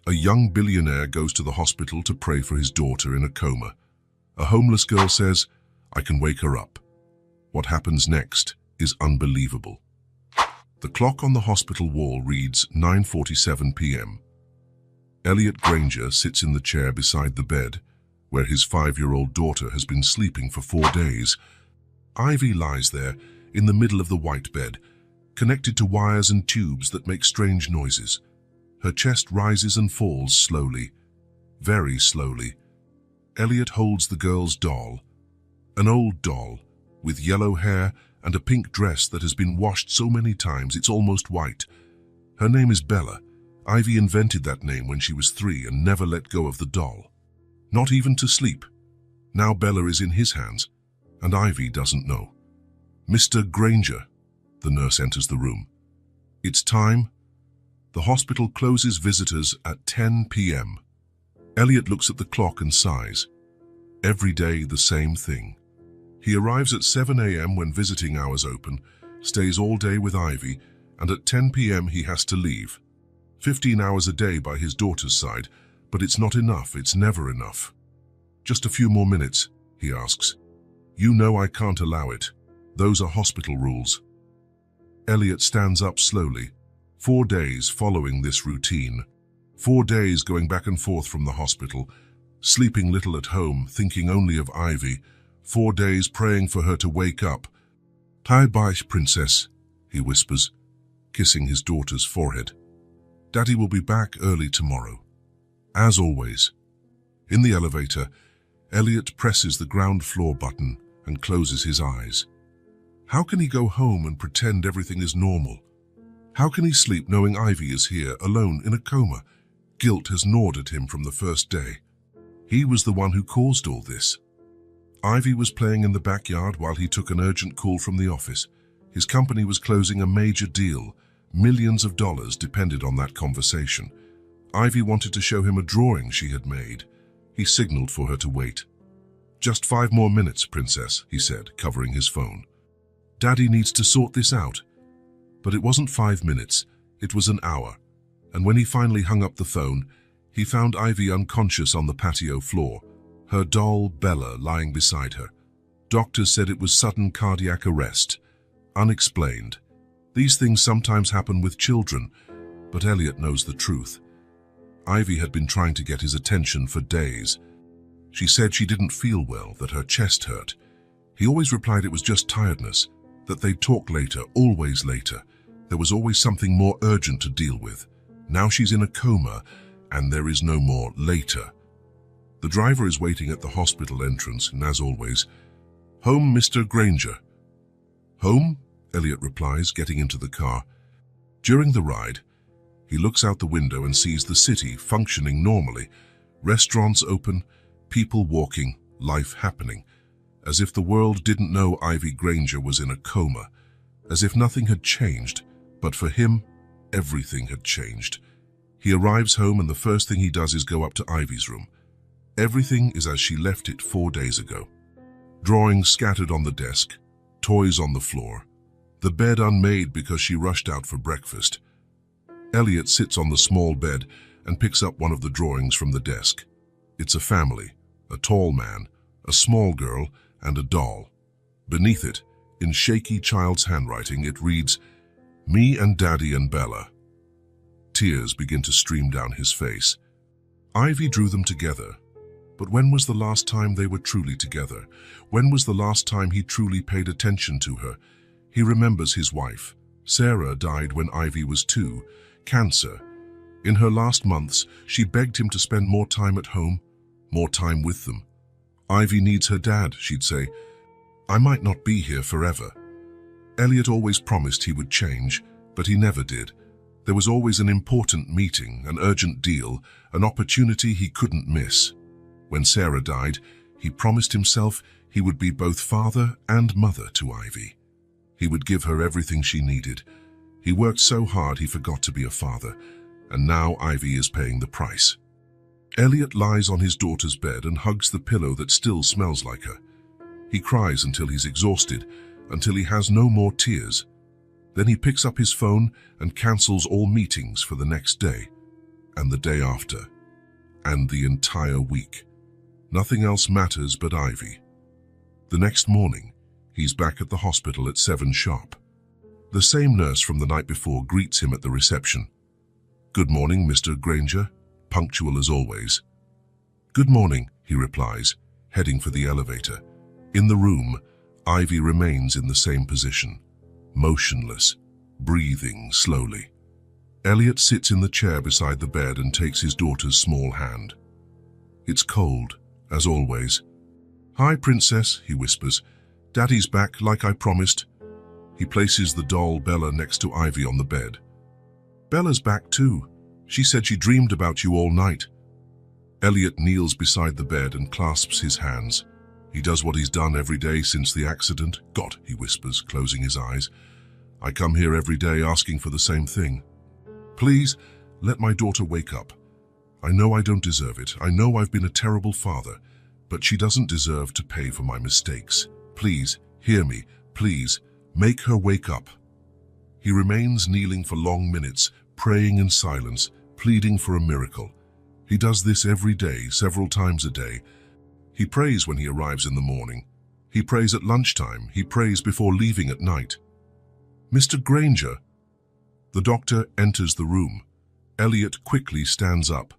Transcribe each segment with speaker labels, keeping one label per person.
Speaker 1: A young billionaire goes to the hospital to pray for his daughter in a coma. A homeless girl says, "I can wake her up." What happens next is unbelievable. The clock on the hospital wall reads 9:47 p.m. Elliot Granger sits in the chair beside the bed, where his 5-year-old daughter has been sleeping for 4 days. Ivy lies there, in the middle of the white bed, connected to wires and tubes that make strange noises. Her chest rises and falls slowly, very slowly. Elliot holds the girl's doll, an old doll, with yellow hair and a pink dress that has been washed so many times it's almost white. Her name is Bella. Ivy invented that name when she was 3 and never let go of the doll. Not even to sleep. Now Bella is in his hands, and Ivy doesn't know. "Mr. Granger," the nurse enters the room. "It's time." The hospital closes visitors at 10 p.m. Elliot looks at the clock and sighs. Every day the same thing. He arrives at 7 a.m. when visiting hours open, stays all day with Ivy, and at 10 p.m. he has to leave. 15 hours a day by his daughter's side, but it's not enough, it's never enough. "Just a few more minutes," he asks. "You know I can't allow it. Those are hospital rules." Elliot stands up slowly. 4 days following this routine. 4 days going back and forth from the hospital, sleeping little at home, thinking only of Ivy. 4 days praying for her to wake up. "Bye-bye, princess," he whispers, kissing his daughter's forehead. "Daddy will be back early tomorrow." As always. In the elevator, Elliot presses the ground floor button and closes his eyes. How can he go home and pretend everything is normal? How can he sleep knowing Ivy is here, alone, in a coma? Guilt has gnawed at him from the first day. He was the one who caused all this. Ivy was playing in the backyard while he took an urgent call from the office. His company was closing a major deal. Millions of dollars depended on that conversation. Ivy wanted to show him a drawing she had made. He signaled for her to wait. "Just 5 more minutes, princess," he said, covering his phone. "Daddy needs to sort this out." But it wasn't 5 minutes, it was an hour. And when he finally hung up the phone, he found Ivy unconscious on the patio floor, her doll Bella lying beside her. Doctors said it was sudden cardiac arrest. Unexplained. These things sometimes happen with children, but Elliot knows the truth. Ivy had been trying to get his attention for days. She said she didn't feel well, that her chest hurt. He always replied it was just tiredness, that they'd talk later, always later. There was always something more urgent to deal with. Now she's in a coma, and there is no more later. The driver is waiting at the hospital entrance, and as always, "Home, Mr. Granger." "Home?" Elliot replies, getting into the car. During the ride, he looks out the window and sees the city functioning normally. Restaurants open, people walking, life happening. As if the world didn't know Ivy Granger was in a coma. As if nothing had changed. But for him, everything had changed. He arrives home and the first thing he does is go up to Ivy's room. Everything is as she left it 4 days ago. Drawings scattered on the desk, toys on the floor, the bed unmade because she rushed out for breakfast. Elliot sits on the small bed and picks up one of the drawings from the desk. It's a family, a tall man, a small girl, and a doll. Beneath it, in shaky child's handwriting, it reads, "Me and Daddy and Bella." Tears begin to stream down his face. Ivy drew them together. But when was the last time they were truly together? When was the last time he truly paid attention to her? He remembers his wife. Sarah died when Ivy was 2, cancer. In her last months, she begged him to spend more time at home, more time with them. "Ivy needs her dad," she'd say. "I might not be here forever." Elliot always promised he would change, but he never did. There was always an important meeting, an urgent deal, an opportunity he couldn't miss. When Sarah died, he promised himself he would be both father and mother to Ivy. He would give her everything she needed. He worked so hard he forgot to be a father, and now Ivy is paying the price. Elliot lies on his daughter's bed and hugs the pillow that still smells like her. He cries until he's exhausted, until he has no more tears. Then he picks up his phone and cancels all meetings for the next day. and the day after, and the entire week. Nothing else matters but Ivy. The next morning, he's back at the hospital at 7 sharp. The same nurse from the night before greets him at the reception. "Good morning, Mr. Granger," punctual as always. "Good morning," he replies, heading for the elevator. In the room, Ivy remains in the same position, motionless, breathing slowly. Elliot sits in the chair beside the bed and takes his daughter's small hand. It's cold, as always. "Hi, Princess," he whispers. "Daddy's back like I promised." He places the doll Bella next to Ivy on the bed. "Bella's back too. She said she dreamed about you all night." Elliot kneels beside the bed and clasps his hands. He does what he's done every day since the accident. "God," he whispers, closing his eyes. "I come here every day asking for the same thing. Please, let my daughter wake up. I know I don't deserve it. I know I've been a terrible father, but she doesn't deserve to pay for my mistakes. Please, hear me. Please, make her wake up." He remains kneeling for long minutes, praying in silence, pleading for a miracle. He does this every day, several times a day. He prays when he arrives in the morning. He prays at lunchtime. He prays before leaving at night. "Mr. Granger." The doctor enters the room. Elliot quickly stands up.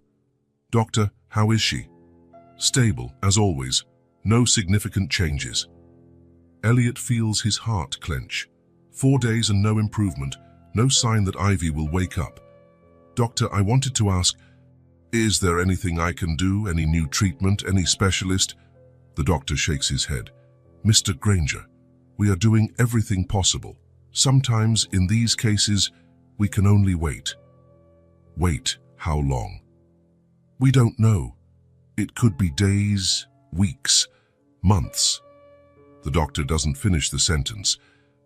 Speaker 1: "Doctor, how is she?" "Stable, as always. No significant changes." Elliot feels his heart clench. 4 days and no improvement. No sign that Ivy will wake up. "Doctor, I wanted to ask, is there anything I can do? Any new treatment? Any specialist?" The doctor shakes his head. "Mr. Granger, we are doing everything possible. Sometimes, in these cases, we can only wait." "Wait how long?" "We don't know. It could be days, weeks, months." The doctor doesn't finish the sentence,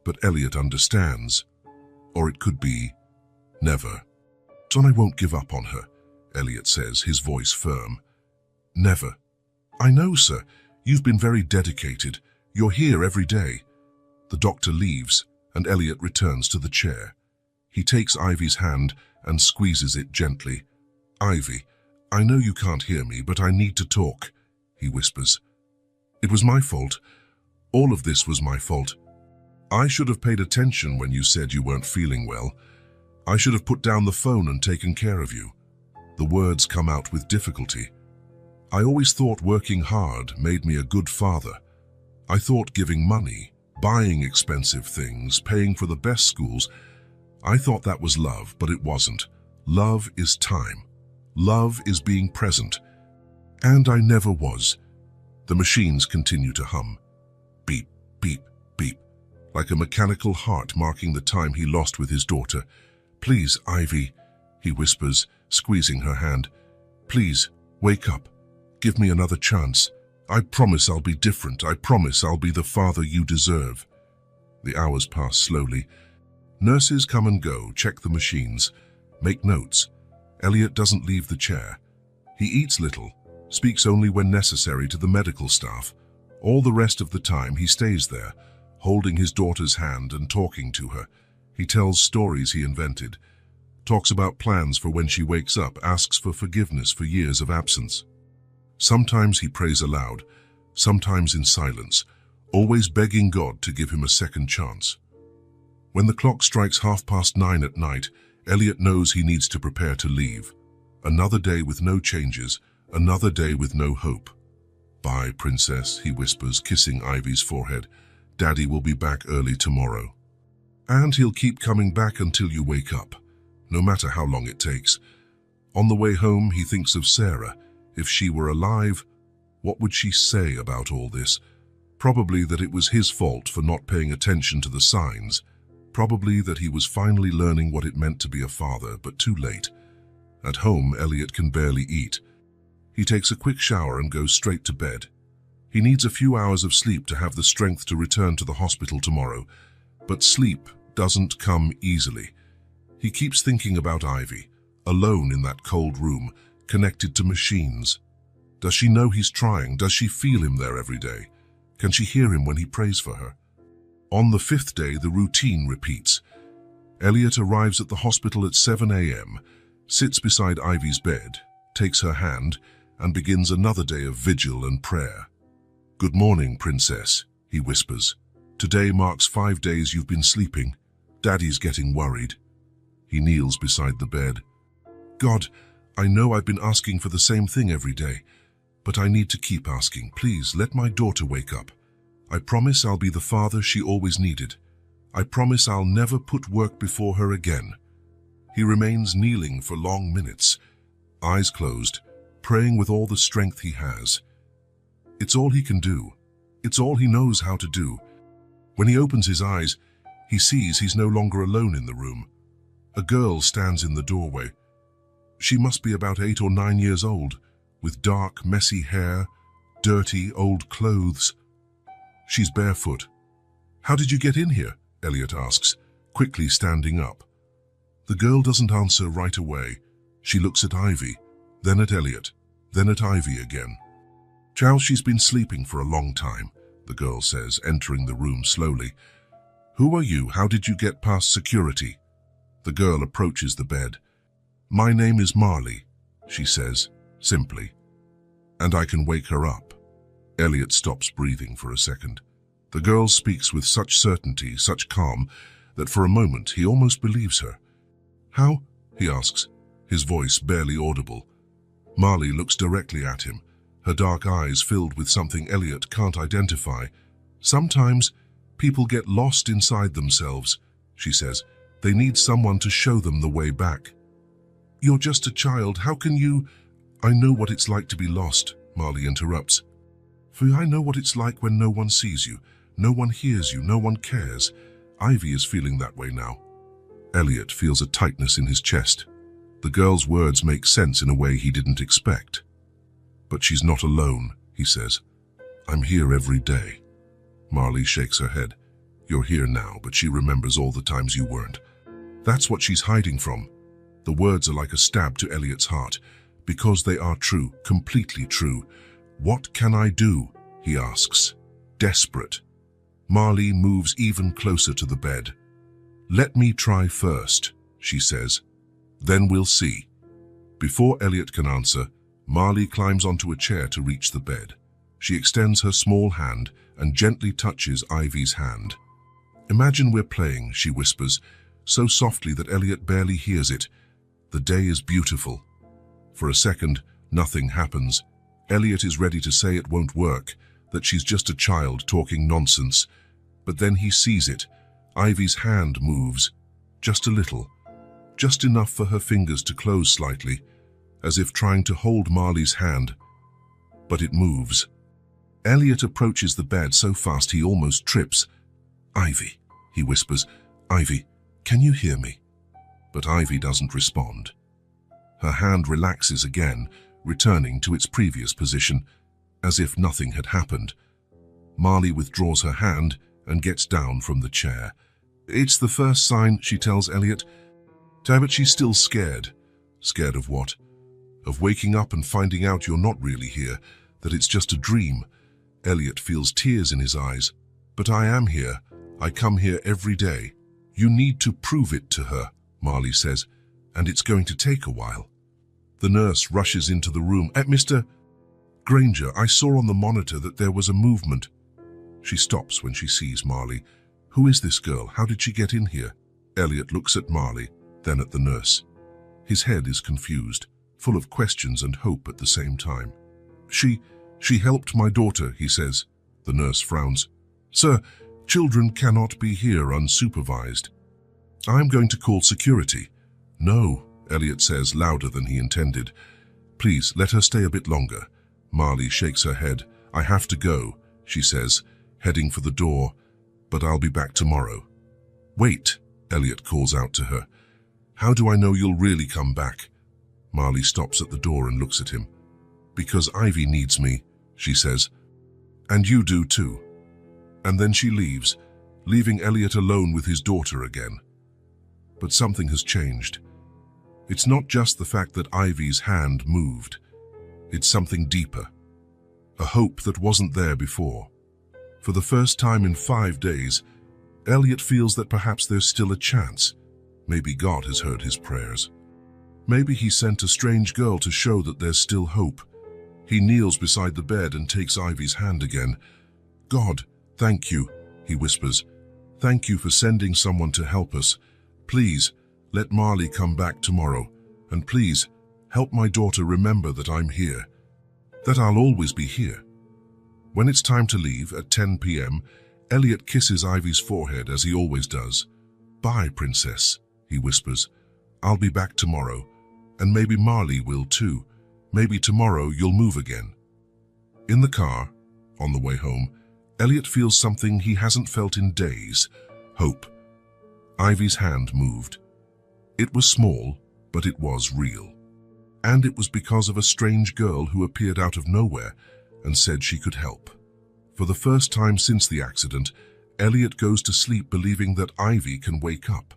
Speaker 1: but Elliot understands. "Or it could be never." "So I won't give up on her," Elliot says, his voice firm. "Never." "I know, sir. You've been very dedicated. You're here every day." The doctor leaves, and Elliot returns to the chair. He takes Ivy's hand and squeezes it gently. "Ivy, I know you can't hear me, but I need to talk," he whispers. "It was my fault. All of this was my fault. I should have paid attention when you said you weren't feeling well. I should have put down the phone and taken care of you." The words come out with difficulty. "I always thought working hard made me a good father. I thought giving money, buying expensive things, paying for the best schools, I thought that was love, but it wasn't. Love is time. Love is being present. And I never was." The machines continue to hum. Beep, beep, beep, like a mechanical heart marking the time he lost with his daughter. "Please, Ivy," he whispers, squeezing her hand. "Please, wake up. Give me another chance. I promise I'll be different. I promise I'll be the father you deserve." The hours pass slowly. Nurses come and go, check the machines, make notes. Elliot doesn't leave the chair. He eats little, speaks only when necessary to the medical staff. All the rest of the time he stays there, holding his daughter's hand and talking to her. He tells stories he invented, talks about plans for when she wakes up, asks for forgiveness for years of absence. Sometimes he prays aloud, sometimes in silence, always begging God to give him a second chance. When the clock strikes 9:30 at night, Elliot knows he needs to prepare to leave. Another day with no changes, another day with no hope. "Bye, Princess," he whispers, kissing Ivy's forehead. "Daddy will be back early tomorrow. And he'll keep coming back until you wake up, no matter how long it takes." On the way home, he thinks of Sarah. If she were alive, what would she say about all this? Probably that it was his fault for not paying attention to the signs. Probably that he was finally learning what it meant to be a father, but too late. At home, Elliot can barely eat. He takes a quick shower and goes straight to bed. He needs a few hours of sleep to have the strength to return to the hospital tomorrow. But sleep doesn't come easily. He keeps thinking about Ivy, alone in that cold room, connected to machines. Does she know he's trying? Does she feel him there every day? Can she hear him when he prays for her? On the 5th day, the routine repeats. Elliot arrives at the hospital at 7 a.m., sits beside Ivy's bed, takes her hand, and begins another day of vigil and prayer. "Good morning, Princess," he whispers. "Today marks 5 days you've been sleeping. Daddy's getting worried." He kneels beside the bed. "God, I know I've been asking for the same thing every day, but I need to keep asking. Please let my daughter wake up. I promise I'll be the father she always needed. I promise I'll never put work before her again." He remains kneeling for long minutes, eyes closed, praying with all the strength he has. It's all he can do. It's all he knows how to do. When he opens his eyes, he sees he's no longer alone in the room. A girl stands in the doorway. She must be about 8 or 9 years old, with dark, messy hair, dirty, old clothes. She's barefoot. "How did you get in here?" Elliot asks, quickly standing up. The girl doesn't answer right away. She looks at Ivy, then at Elliot, then at Ivy again. "Charles, she's been sleeping for a long time," the girl says, entering the room slowly. "Who are you? How did you get past security?" The girl approaches the bed. "My name is Marley," she says, simply. "And I can wake her up." Elliot stops breathing for a second. The girl speaks with such certainty, such calm, that for a moment he almost believes her. "How?" he asks, his voice barely audible. Marley looks directly at him, her dark eyes filled with something Elliot can't identify. "Sometimes people get lost inside themselves," she says. "They need someone to show them the way back." "You're just a child. How can you—" "I know what it's like to be lost," Marley interrupts. "For I know what it's like when no one sees you, no one hears you, no one cares. Ivy is feeling that way now." Elliot feels a tightness in his chest. The girl's words make sense in a way he didn't expect. "But she's not alone," he says. "I'm here every day." Marley shakes her head. "You're here now, but she remembers all the times you weren't. That's what she's hiding from." The words are like a stab to Elliot's heart, because they are true, completely true. "What can I do?" he asks, desperate. Marley moves even closer to the bed. "Let me try first," she says. "Then we'll see." Before Elliot can answer, Marley climbs onto a chair to reach the bed. She extends her small hand and gently touches Ivy's hand. "Imagine we're playing," she whispers, so softly that Elliot barely hears it. "The day is beautiful." For a second, nothing happens. Elliot is ready to say it won't work, that she's just a child talking nonsense. But then he sees it. Ivy's hand moves, just a little, just enough for her fingers to close slightly, as if trying to hold Marley's hand. But it moves. Elliot approaches the bed so fast he almost trips. "Ivy," he whispers. "Ivy, can you hear me?" But Ivy doesn't respond. Her hand relaxes again, returning to its previous position, as if nothing had happened. Marley withdraws her hand and gets down from the chair. "It's the first sign," she tells Elliot. But she's still scared. Scared of what? Of waking up and finding out you're not really here, that it's just a dream. Elliot feels tears in his eyes. "But I am here. I come here every day." "You need to prove it to her," Marley says, "and it's going to take a while." The nurse rushes into the room. "Mr. Granger, I saw on the monitor that there was a movement." She stops when she sees Marley. "Who is this girl? How did she get in here?" Elliot looks at Marley, then at the nurse. His head is confused, full of questions and hope at the same time. She helped my daughter," he says. The nurse frowns. "Sir, children cannot be here unsupervised." "I'm going to call security." "No," Elliot says, louder than he intended. "Please, let her stay a bit longer." Marley shakes her head. "I have to go," she says, heading for the door, "but I'll be back tomorrow." "Wait," Elliot calls out to her. "How do I know you'll really come back?" Marley stops at the door and looks at him. "Because Ivy needs me," she says. "And you do too." And then she leaves, leaving Elliot alone with his daughter again. But something has changed. It's not just the fact that Ivy's hand moved. It's something deeper. A hope that wasn't there before. For the first time in 5 days, Elliot feels that perhaps there's still a chance. Maybe God has heard his prayers. Maybe he sent a strange girl to show that there's still hope. He kneels beside the bed and takes Ivy's hand again. "God, thank you," he whispers. "Thank you for sending someone to help us. Please, let Marley come back tomorrow. And please, help my daughter remember that I'm here. That I'll always be here." When it's time to leave at 10 p.m., Elliot kisses Ivy's forehead as he always does. "Bye, princess," he whispers. "I'll be back tomorrow. And maybe Marley will too. Maybe tomorrow you'll move again." In the car, on the way home, Elliot feels something he hasn't felt in days: hope. Ivy's hand moved. It was small, but it was real. And it was because of a strange girl who appeared out of nowhere and said she could help. For the first time since the accident, Elliot goes to sleep believing that Ivy can wake up,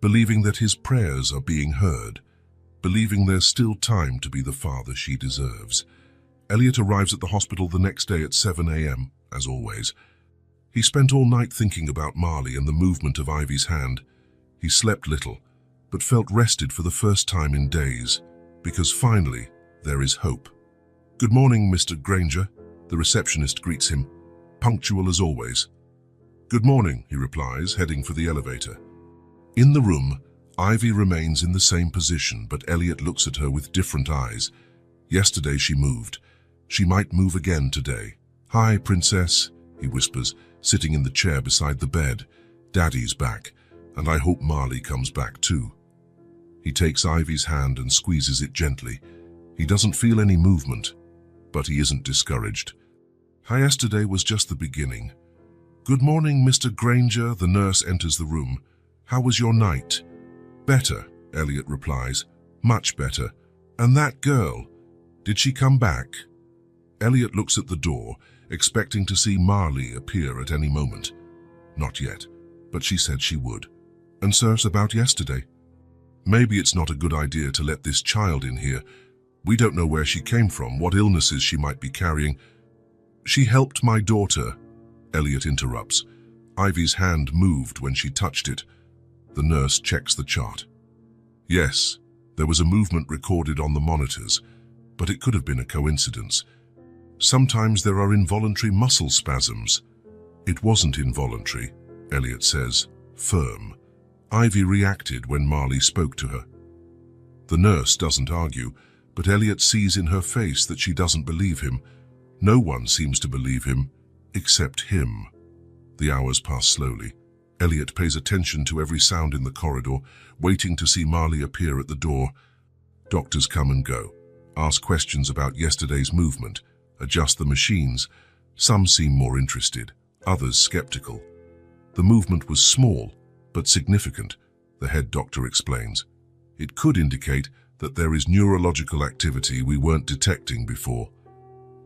Speaker 1: believing that his prayers are being heard, believing there's still time to be the father she deserves. Elliot arrives at the hospital the next day at 7 a.m., as always. He spent all night thinking about Marley and the movement of Ivy's hand. He slept little, but felt rested for the first time in days, because finally there is hope. "Good morning, Mr. Granger," the receptionist greets him, punctual as always. "Good morning," he replies, heading for the elevator. In the room, Ivy remains in the same position, but Elliot looks at her with different eyes. Yesterday she moved. She might move again today. "Hi, princess," he whispers, sitting in the chair beside the bed. "Daddy's back, and I hope Marley comes back too." He takes Ivy's hand and squeezes it gently. He doesn't feel any movement, but he isn't discouraged. Yesterday was just the beginning. "Good morning, Mr. Granger," the nurse enters the room. "How was your night?" "Better," Elliot replies. "Much better. And that girl, did she come back?" Elliot looks at the door, expecting to see Marley appear at any moment. Not yet, but she said she would. "And sirs, about yesterday?" "Maybe it's not a good idea to let this child in here. We don't know where she came from, what illnesses she might be carrying." "She helped my daughter," Elliot interrupts. Ivy's hand moved when she touched it. The nurse checks the chart. Yes, there was a movement recorded on the monitors, but it could have been a coincidence. Sometimes there are involuntary muscle spasms. "It wasn't involuntary," Elliot says, firm. "Ivy reacted when Marley spoke to her." The nurse doesn't argue, but Elliot sees in her face that she doesn't believe him. No one seems to believe him, except him. The hours pass slowly. Elliot pays attention to every sound in the corridor, waiting to see Marley appear at the door. Doctors come and go, ask questions about yesterday's movement, adjust the machines. Some seem more interested, others skeptical. The movement was small, but significant, the head doctor explains. It could indicate that there is neurological activity we weren't detecting before.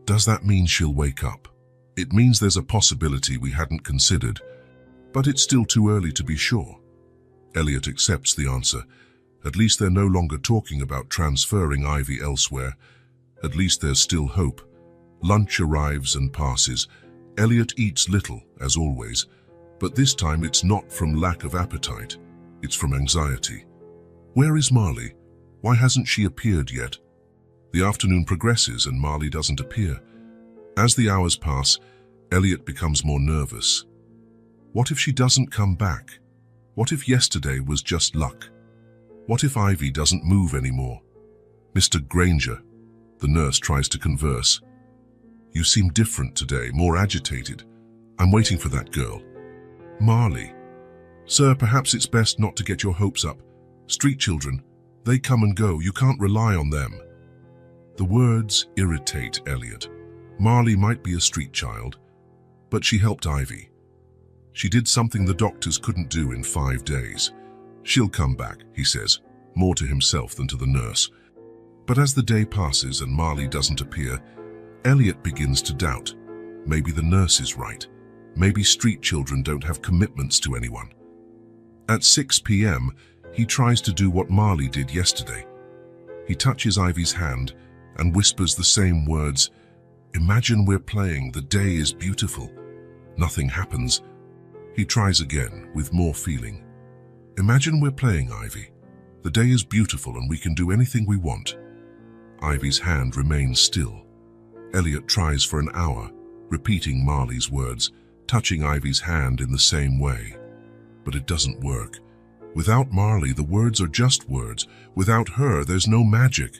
Speaker 1: Does that mean she'll wake up? It means there's a possibility we hadn't considered, but it's still too early to be sure. Elliot accepts the answer. At least they're no longer talking about transferring Ivy elsewhere. At least there's still hope. Lunch arrives and passes. Elliot eats little, as always, but this time it's not from lack of appetite. It's from anxiety. Where is Marley? Why hasn't she appeared yet? The afternoon progresses and Marley doesn't appear. As the hours pass, Elliot becomes more nervous. What if she doesn't come back? What if yesterday was just luck? What if Ivy doesn't move anymore? "Mr. Granger," the nurse tries to converse. "You seem different today, more agitated. I'm waiting for that girl." "Marley." "Sir, perhaps it's best not to get your hopes up. Street children, they come and go. You can't rely on them." The words irritate Elliot. Marley might be a street child, but she helped Ivy. She did something the doctors couldn't do in 5 days. "She'll come back," he says, more to himself than to the nurse. But as the day passes and Marley doesn't appear, Elliot begins to doubt. Maybe the nurse is right. Maybe street children don't have commitments to anyone. At 6 p.m., he tries to do what Marley did yesterday. He touches Ivy's hand and whispers the same words. "Imagine we're playing, the day is beautiful." Nothing happens. He tries again, with more feeling. "Imagine we're playing, Ivy. The day is beautiful and we can do anything we want. Ivy's hand remains still. Elliot tries for an hour, repeating Marley's words, touching Ivy's hand in the same way. But it doesn't work. Without Marley, the words are just words. Without her, there's no magic.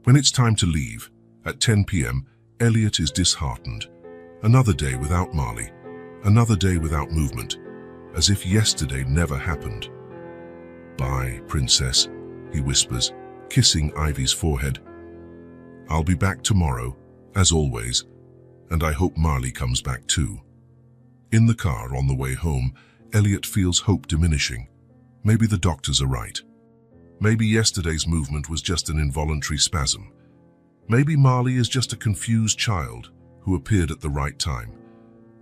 Speaker 1: When it's time to leave, at 10 p.m., Elliot is disheartened. Another day without Marley. Another day without movement, as if yesterday never happened. "Bye, princess," he whispers, kissing Ivy's forehead. "I'll be back tomorrow, as always, and I hope Marley comes back too." In the car on the way home, Elliot feels hope diminishing. Maybe the doctors are right. Maybe yesterday's movement was just an involuntary spasm. Maybe Marley is just a confused child who appeared at the right time.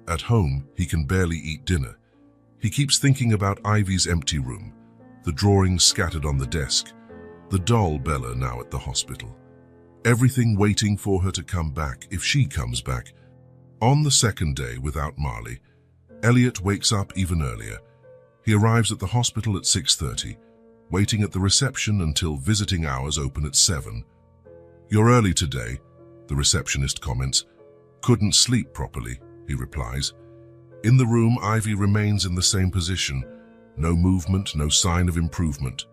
Speaker 1: At home, he can barely eat dinner. He keeps thinking about Ivy's empty room, the drawings scattered on the desk, the doll Bella now at the hospital. Everything waiting for her to come back, if she comes back. On the second day without Marley, Elliot wakes up even earlier. He arrives at the hospital at 6:30, waiting at the reception until visiting hours open at 7. "You're early today," the receptionist comments. "Couldn't sleep properly," he replies. In the room, Ivy remains in the same position. No movement, no sign of improvement.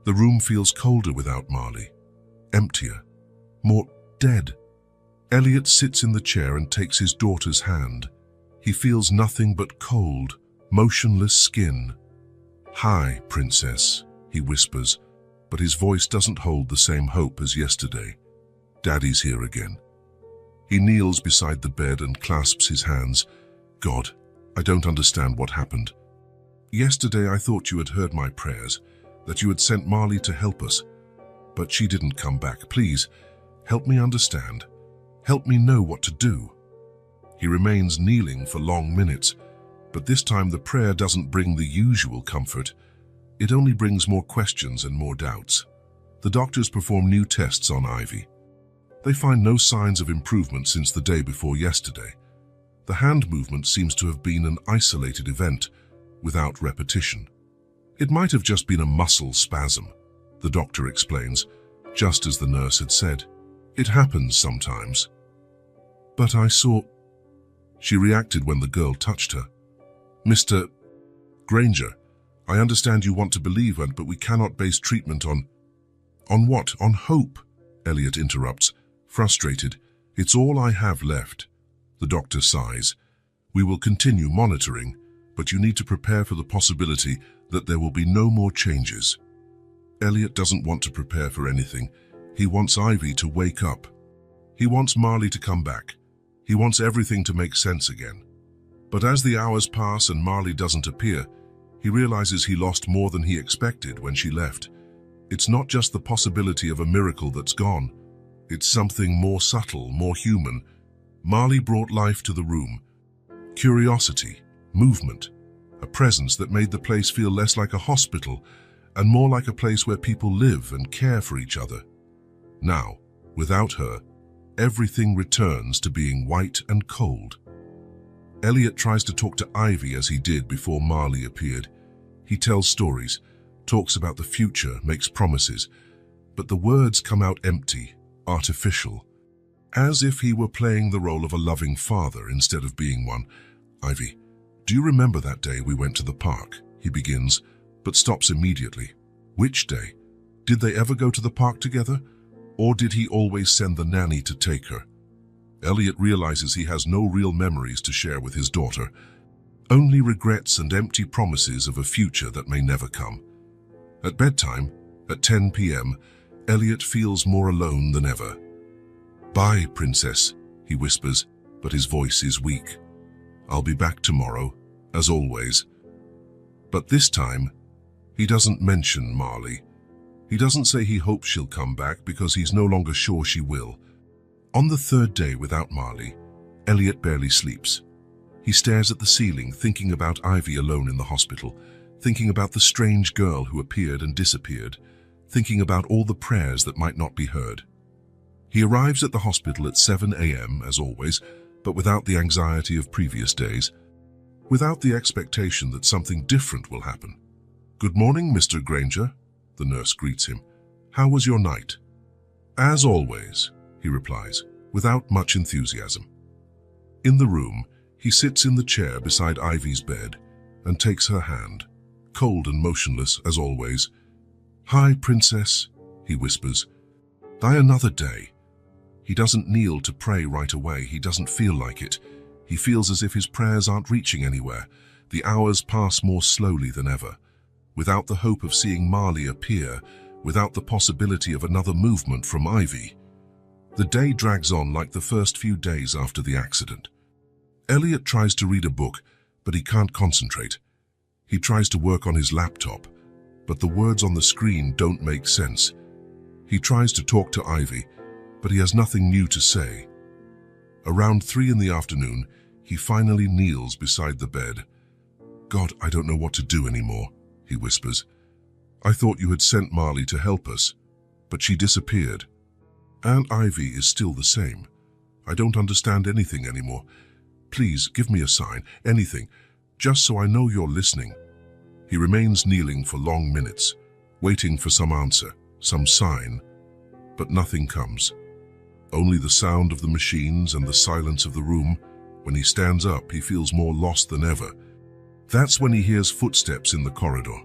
Speaker 1: The room feels colder without Marley. Emptier. More dead. Elliot sits in the chair and takes his daughter's hand. He feels nothing but cold, motionless skin. "Hi, princess," he whispers, but his voice doesn't hold the same hope as yesterday. "Daddy's here again." He kneels beside the bed and clasps his hands. "God, I don't understand what happened. Yesterday I thought you had heard my prayers, that you had sent Marley to help us. But she didn't come back. Please, help me understand. Help me know what to do." He remains kneeling for long minutes, but this time the prayer doesn't bring the usual comfort. It only brings more questions and more doubts. The doctors perform new tests on Ivy. They find no signs of improvement since the day before yesterday. The hand movement seems to have been an isolated event, without repetition. It might have just been a muscle spasm, the doctor explains, just as the nurse had said. "It happens sometimes." "But I saw..." She reacted when the girl touched her. "Mr. Granger, I understand you want to believe her, but we cannot base treatment on..." "On what? On hope?" Elliot interrupts, frustrated. "It's all I have left." The doctor sighs. "We will continue monitoring, but you need to prepare for the possibility that there will be no more changes." Elliot doesn't want to prepare for anything. He wants Ivy to wake up. He wants Marley to come back. He wants everything to make sense again. But as the hours pass and Marley doesn't appear, he realizes he lost more than he expected when she left. It's not just the possibility of a miracle that's gone. It's something more subtle, more human. Marley brought life to the room. Curiosity, movement, a presence that made the place feel less like a hospital and more like a place where people live and care for each other. Now, without her, everything returns to being white and cold. Elliot tries to talk to Ivy as he did before Marley appeared. He tells stories, talks about the future, makes promises, but the words come out empty, artificial, as if he were playing the role of a loving father instead of being one. "Ivy, do you remember that day we went to the park?" he begins, but stops immediately. Which day? Did they ever go to the park together? Or did he always send the nanny to take her? Elliot realizes he has no real memories to share with his daughter, only regrets and empty promises of a future that may never come. At bedtime, at 10 p.m., Elliot feels more alone than ever. "Bye, princess," he whispers, but his voice is weak. "I'll be back tomorrow, as always." But this time, he doesn't mention Marley. He doesn't say he hopes she'll come back because he's no longer sure she will. On the third day without Marley, Elliot barely sleeps. He stares at the ceiling, thinking about Ivy alone in the hospital, thinking about the strange girl who appeared and disappeared, thinking about all the prayers that might not be heard. He arrives at the hospital at 7 a.m., as always, but without the anxiety of previous days, without the expectation that something different will happen. "Good morning, Mr. Granger," the nurse greets him. "How was your night?" "As always," he replies, without much enthusiasm. In the room, he sits in the chair beside Ivy's bed and takes her hand, cold and motionless as always. "Hi, princess," he whispers. "Die another day." He doesn't kneel to pray right away. He doesn't feel like it. He feels as if his prayers aren't reaching anywhere. The hours pass more slowly than ever. Without the hope of seeing Marley appear, without the possibility of another movement from Ivy. The day drags on like the first few days after the accident. Elliot tries to read a book, but he can't concentrate. He tries to work on his laptop, but the words on the screen don't make sense. He tries to talk to Ivy, but he has nothing new to say. Around 3 in the afternoon, he finally kneels beside the bed. "God, I don't know what to do anymore," he whispers. "I thought you had sent Marley to help us, but she disappeared. And Ivy is still the same. I don't understand anything anymore. Please give me a sign, anything, just so I know you're listening." He remains kneeling for long minutes, waiting for some answer, some sign, but nothing comes. Only the sound of the machines and the silence of the room. When he stands up, he feels more lost than ever. That's when he hears footsteps in the corridor.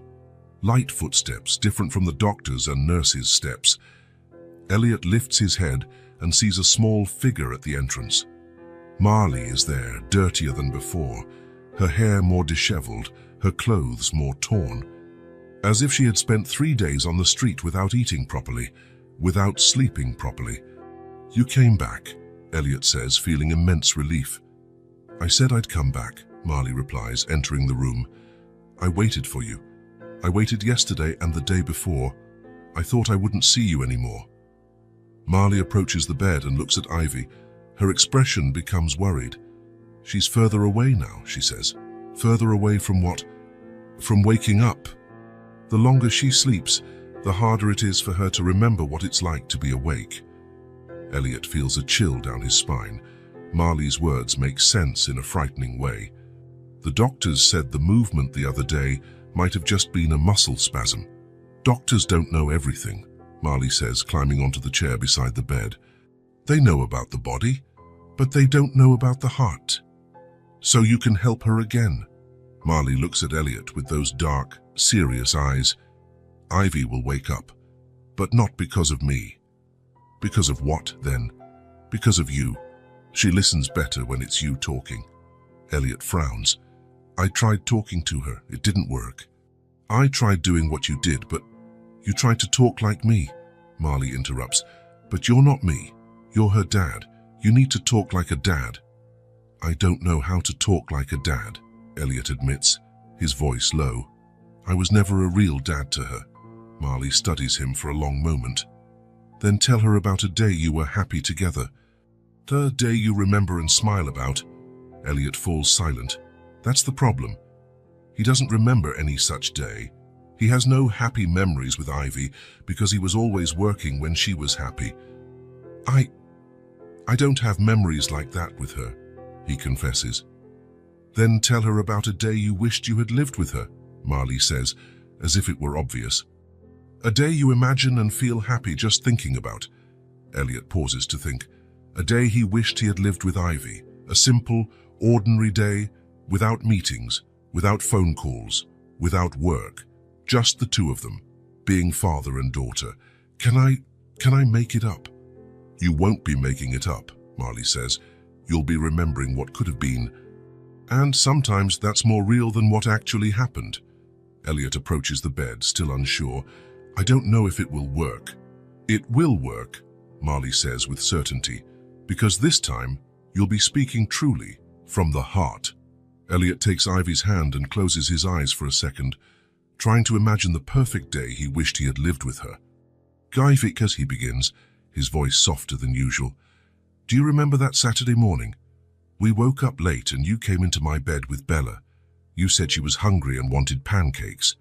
Speaker 1: Light footsteps, different from the doctor's and nurse's steps. Elliot lifts his head and sees a small figure at the entrance. Marley is there, dirtier than before, her hair more disheveled, her clothes more torn. As if she had spent 3 days on the street without eating properly, without sleeping properly. "You came back," Elliot says, feeling immense relief. "I said I'd come back," Marley replies, entering the room. "I waited for you. I waited yesterday and the day before. I thought I wouldn't see you anymore." Marley approaches the bed and looks at Ivy. Her expression becomes worried. "She's further away now," she says. "Further away from what?" "From waking up. The longer she sleeps, the harder it is for her to remember what it's like to be awake." Elliot feels a chill down his spine. Marley's words make sense in a frightening way. The doctors said the movement the other day might have just been a muscle spasm. "Doctors don't know everything," Marley says, climbing onto the chair beside the bed. "They know about the body, but they don't know about the heart. So you can help her again." Marley looks at Elliot with those dark, serious eyes. "Ivy will wake up, but not because of me." "Because of what, then?" "Because of you. She listens better when it's you talking." Elliot frowns. "I tried talking to her. It didn't work." "I tried doing what you did, but..." "You tried to talk like me," Marley interrupts. "But you're not me. You're her dad. You need to talk like a dad." "I don't know how to talk like a dad," Elliot admits, his voice low. "I was never a real dad to her." Marley studies him for a long moment. "Then tell her about a day you were happy together. The day you remember and smile about." Elliot falls silent. That's the problem. He doesn't remember any such day. He has no happy memories with Ivy because he was always working when she was happy. I don't have memories like that with her," he confesses. "Then tell her about a day you wished you had lived with her," Marley says, as if it were obvious. "A day you imagine and feel happy just thinking about." Elliot pauses to think. A day he wished he had lived with Ivy. A simple, ordinary day, without meetings, without phone calls, without work. Just the two of them, being father and daughter. Can I make it up?" "You won't be making it up," Marley says. "You'll be remembering what could have been. And sometimes that's more real than what actually happened." Elliot approaches the bed, still unsure. "I don't know if it will work." "It will work," Marley says with certainty, "because this time you'll be speaking truly, from the heart." Elliot takes Ivy's hand and closes his eyes for a second, trying to imagine the perfect day he wished he had lived with her. "Ivy," as he begins, his voice softer than usual, "do you remember that Saturday morning? We woke up late and you came into my bed with Bella. You said she was hungry and wanted pancakes."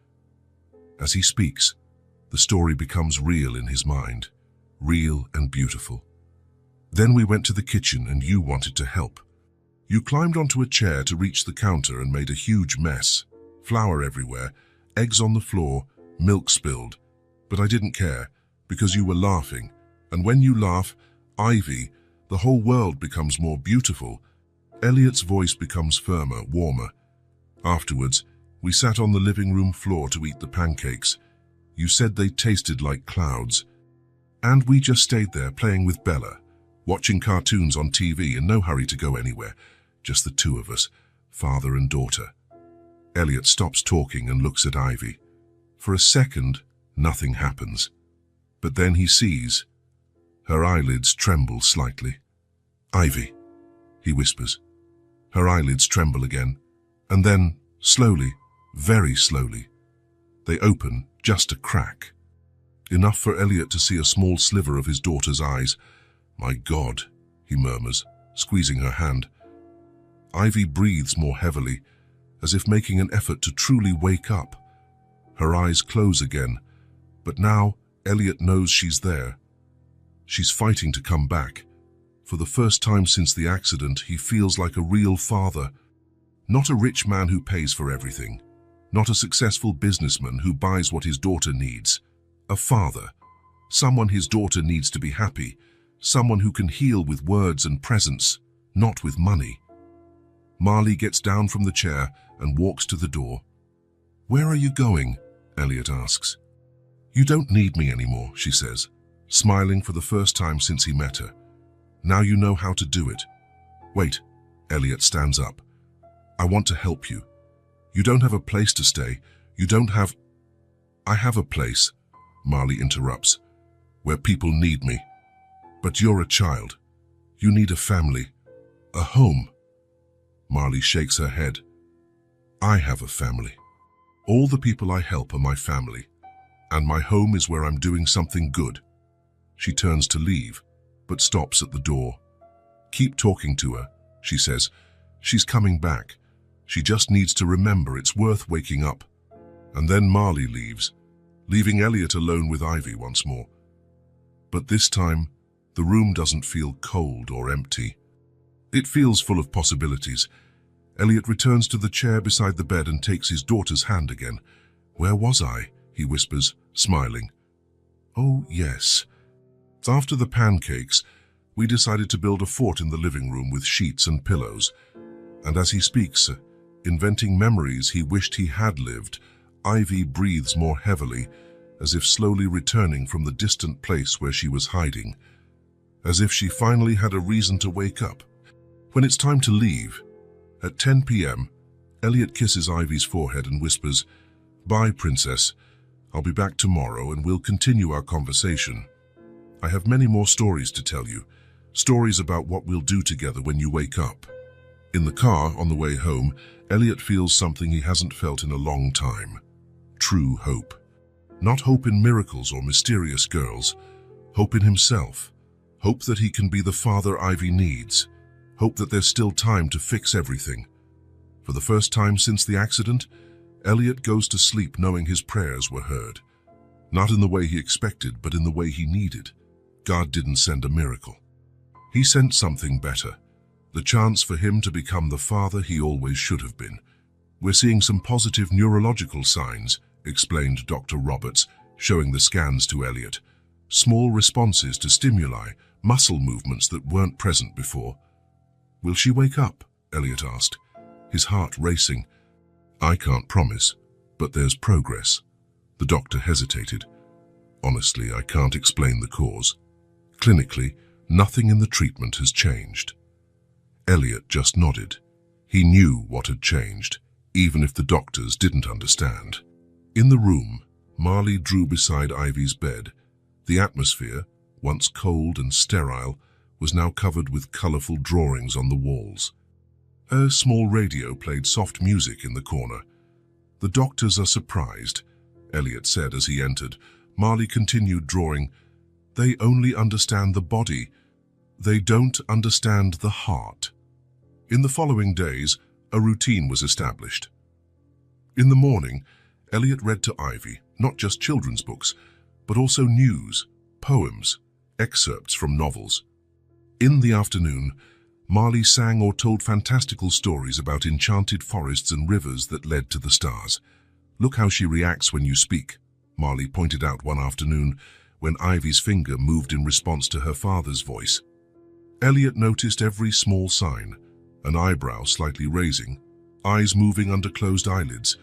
Speaker 1: As he speaks, the story becomes real in his mind, real and beautiful. "Then we went to the kitchen and you wanted to help. You climbed onto a chair to reach the counter and made a huge mess. Flour everywhere, eggs on the floor, milk spilled. But I didn't care, because you were laughing. And when you laugh, Ivy, the whole world becomes more beautiful. Elliot's voice becomes firmer, warmer. Afterwards, we sat on the living room floor to eat the pancakes. You said they tasted like clouds. And we just stayed there playing with Bella, watching cartoons on TV in no hurry to go anywhere. Just the two of us, father and daughter. Elliot stops talking and looks at Ivy. For a second, nothing happens. But then he sees. Her eyelids tremble slightly. "Ivy," he whispers. Her eyelids tremble again, and then, slowly, very slowly, they open just a crack. Enough for Elliot to see a small sliver of his daughter's eyes. "My God," he murmurs, squeezing her hand. Ivy breathes more heavily, as if making an effort to truly wake up. Her eyes close again, but now Elliot knows she's there. She's fighting to come back. For the first time since the accident, he feels like a real father. Not a rich man who pays for everything. Not a successful businessman who buys what his daughter needs. A father. Someone his daughter needs to be happy. Someone who can heal with words and presence, not with money. Marley gets down from the chair and walks to the door. "Where are you going?" Elliot asks. "You don't need me anymore," she says, smiling for the first time since he met her. "Now you know how to do it." "Wait," Elliot stands up. "I want to help you. You don't have a place to stay. You don't have—" "I have a place," Marley interrupts, "where people need me. But you're a child. You need a family, a home." Marley shakes her head. "I have a family. All the people I help are my family, and my home is where I'm doing something good." She turns to leave, but stops at the door. "Keep talking to her," she says. "She's coming back. She just needs to remember it's worth waking up." And then Marley leaves, leaving Elliot alone with Ivy once more. But this time, the room doesn't feel cold or empty. It feels full of possibilities. Elliot returns to the chair beside the bed and takes his daughter's hand again. "Where was I?" he whispers, smiling. "Oh, yes. After the pancakes, we decided to build a fort in the living room with sheets and pillows." And as he speaks, inventing memories he wished he had lived, Ivy breathes more heavily, as if slowly returning from the distant place where she was hiding. As if she finally had a reason to wake up. When it's time to leave, at 10 p.m., Elliot kisses Ivy's forehead and whispers, "Bye, princess. I'll be back tomorrow and we'll continue our conversation. I have many more stories to tell you, stories about what we'll do together when you wake up." In the car, on the way home, Elliot feels something he hasn't felt in a long time. True hope. Not hope in miracles or mysterious girls. Hope in himself. Hope that he can be the father Ivy needs. Hope that there's still time to fix everything. For the first time since the accident, Elliot goes to sleep knowing his prayers were heard. Not in the way he expected, but in the way he needed. God didn't send a miracle. He sent something better. The chance for him to become the father he always should have been. "We're seeing some positive neurological signs," explained Dr. Roberts, showing the scans to Elliot. "Small responses to stimuli, muscle movements that weren't present before." "Will she wake up?" Elliot asked, his heart racing. "I can't promise, but there's progress." The doctor hesitated. "Honestly, I can't explain the cause. Clinically, nothing in the treatment has changed." Elliot just nodded. He knew what had changed, even if the doctors didn't understand. In the room, Marley drew beside Ivy's bed. The atmosphere, once cold and sterile, was now covered with colorful drawings on the walls. A small radio played soft music in the corner. "The doctors are surprised," Elliot said as he entered. Marley continued drawing. "They only understand the body. They don't understand the heart." In the following days, a routine was established. In the morning, Elliot read to Ivy, not just children's books, but also news, poems, excerpts from novels. In the afternoon, Marley sang or told fantastical stories about enchanted forests and rivers that led to the stars. "Look how she reacts when you speak," Marley pointed out one afternoon when Ivy's finger moved in response to her father's voice. Elliot noticed every small sign, an eyebrow slightly raising, eyes moving under closed eyelids,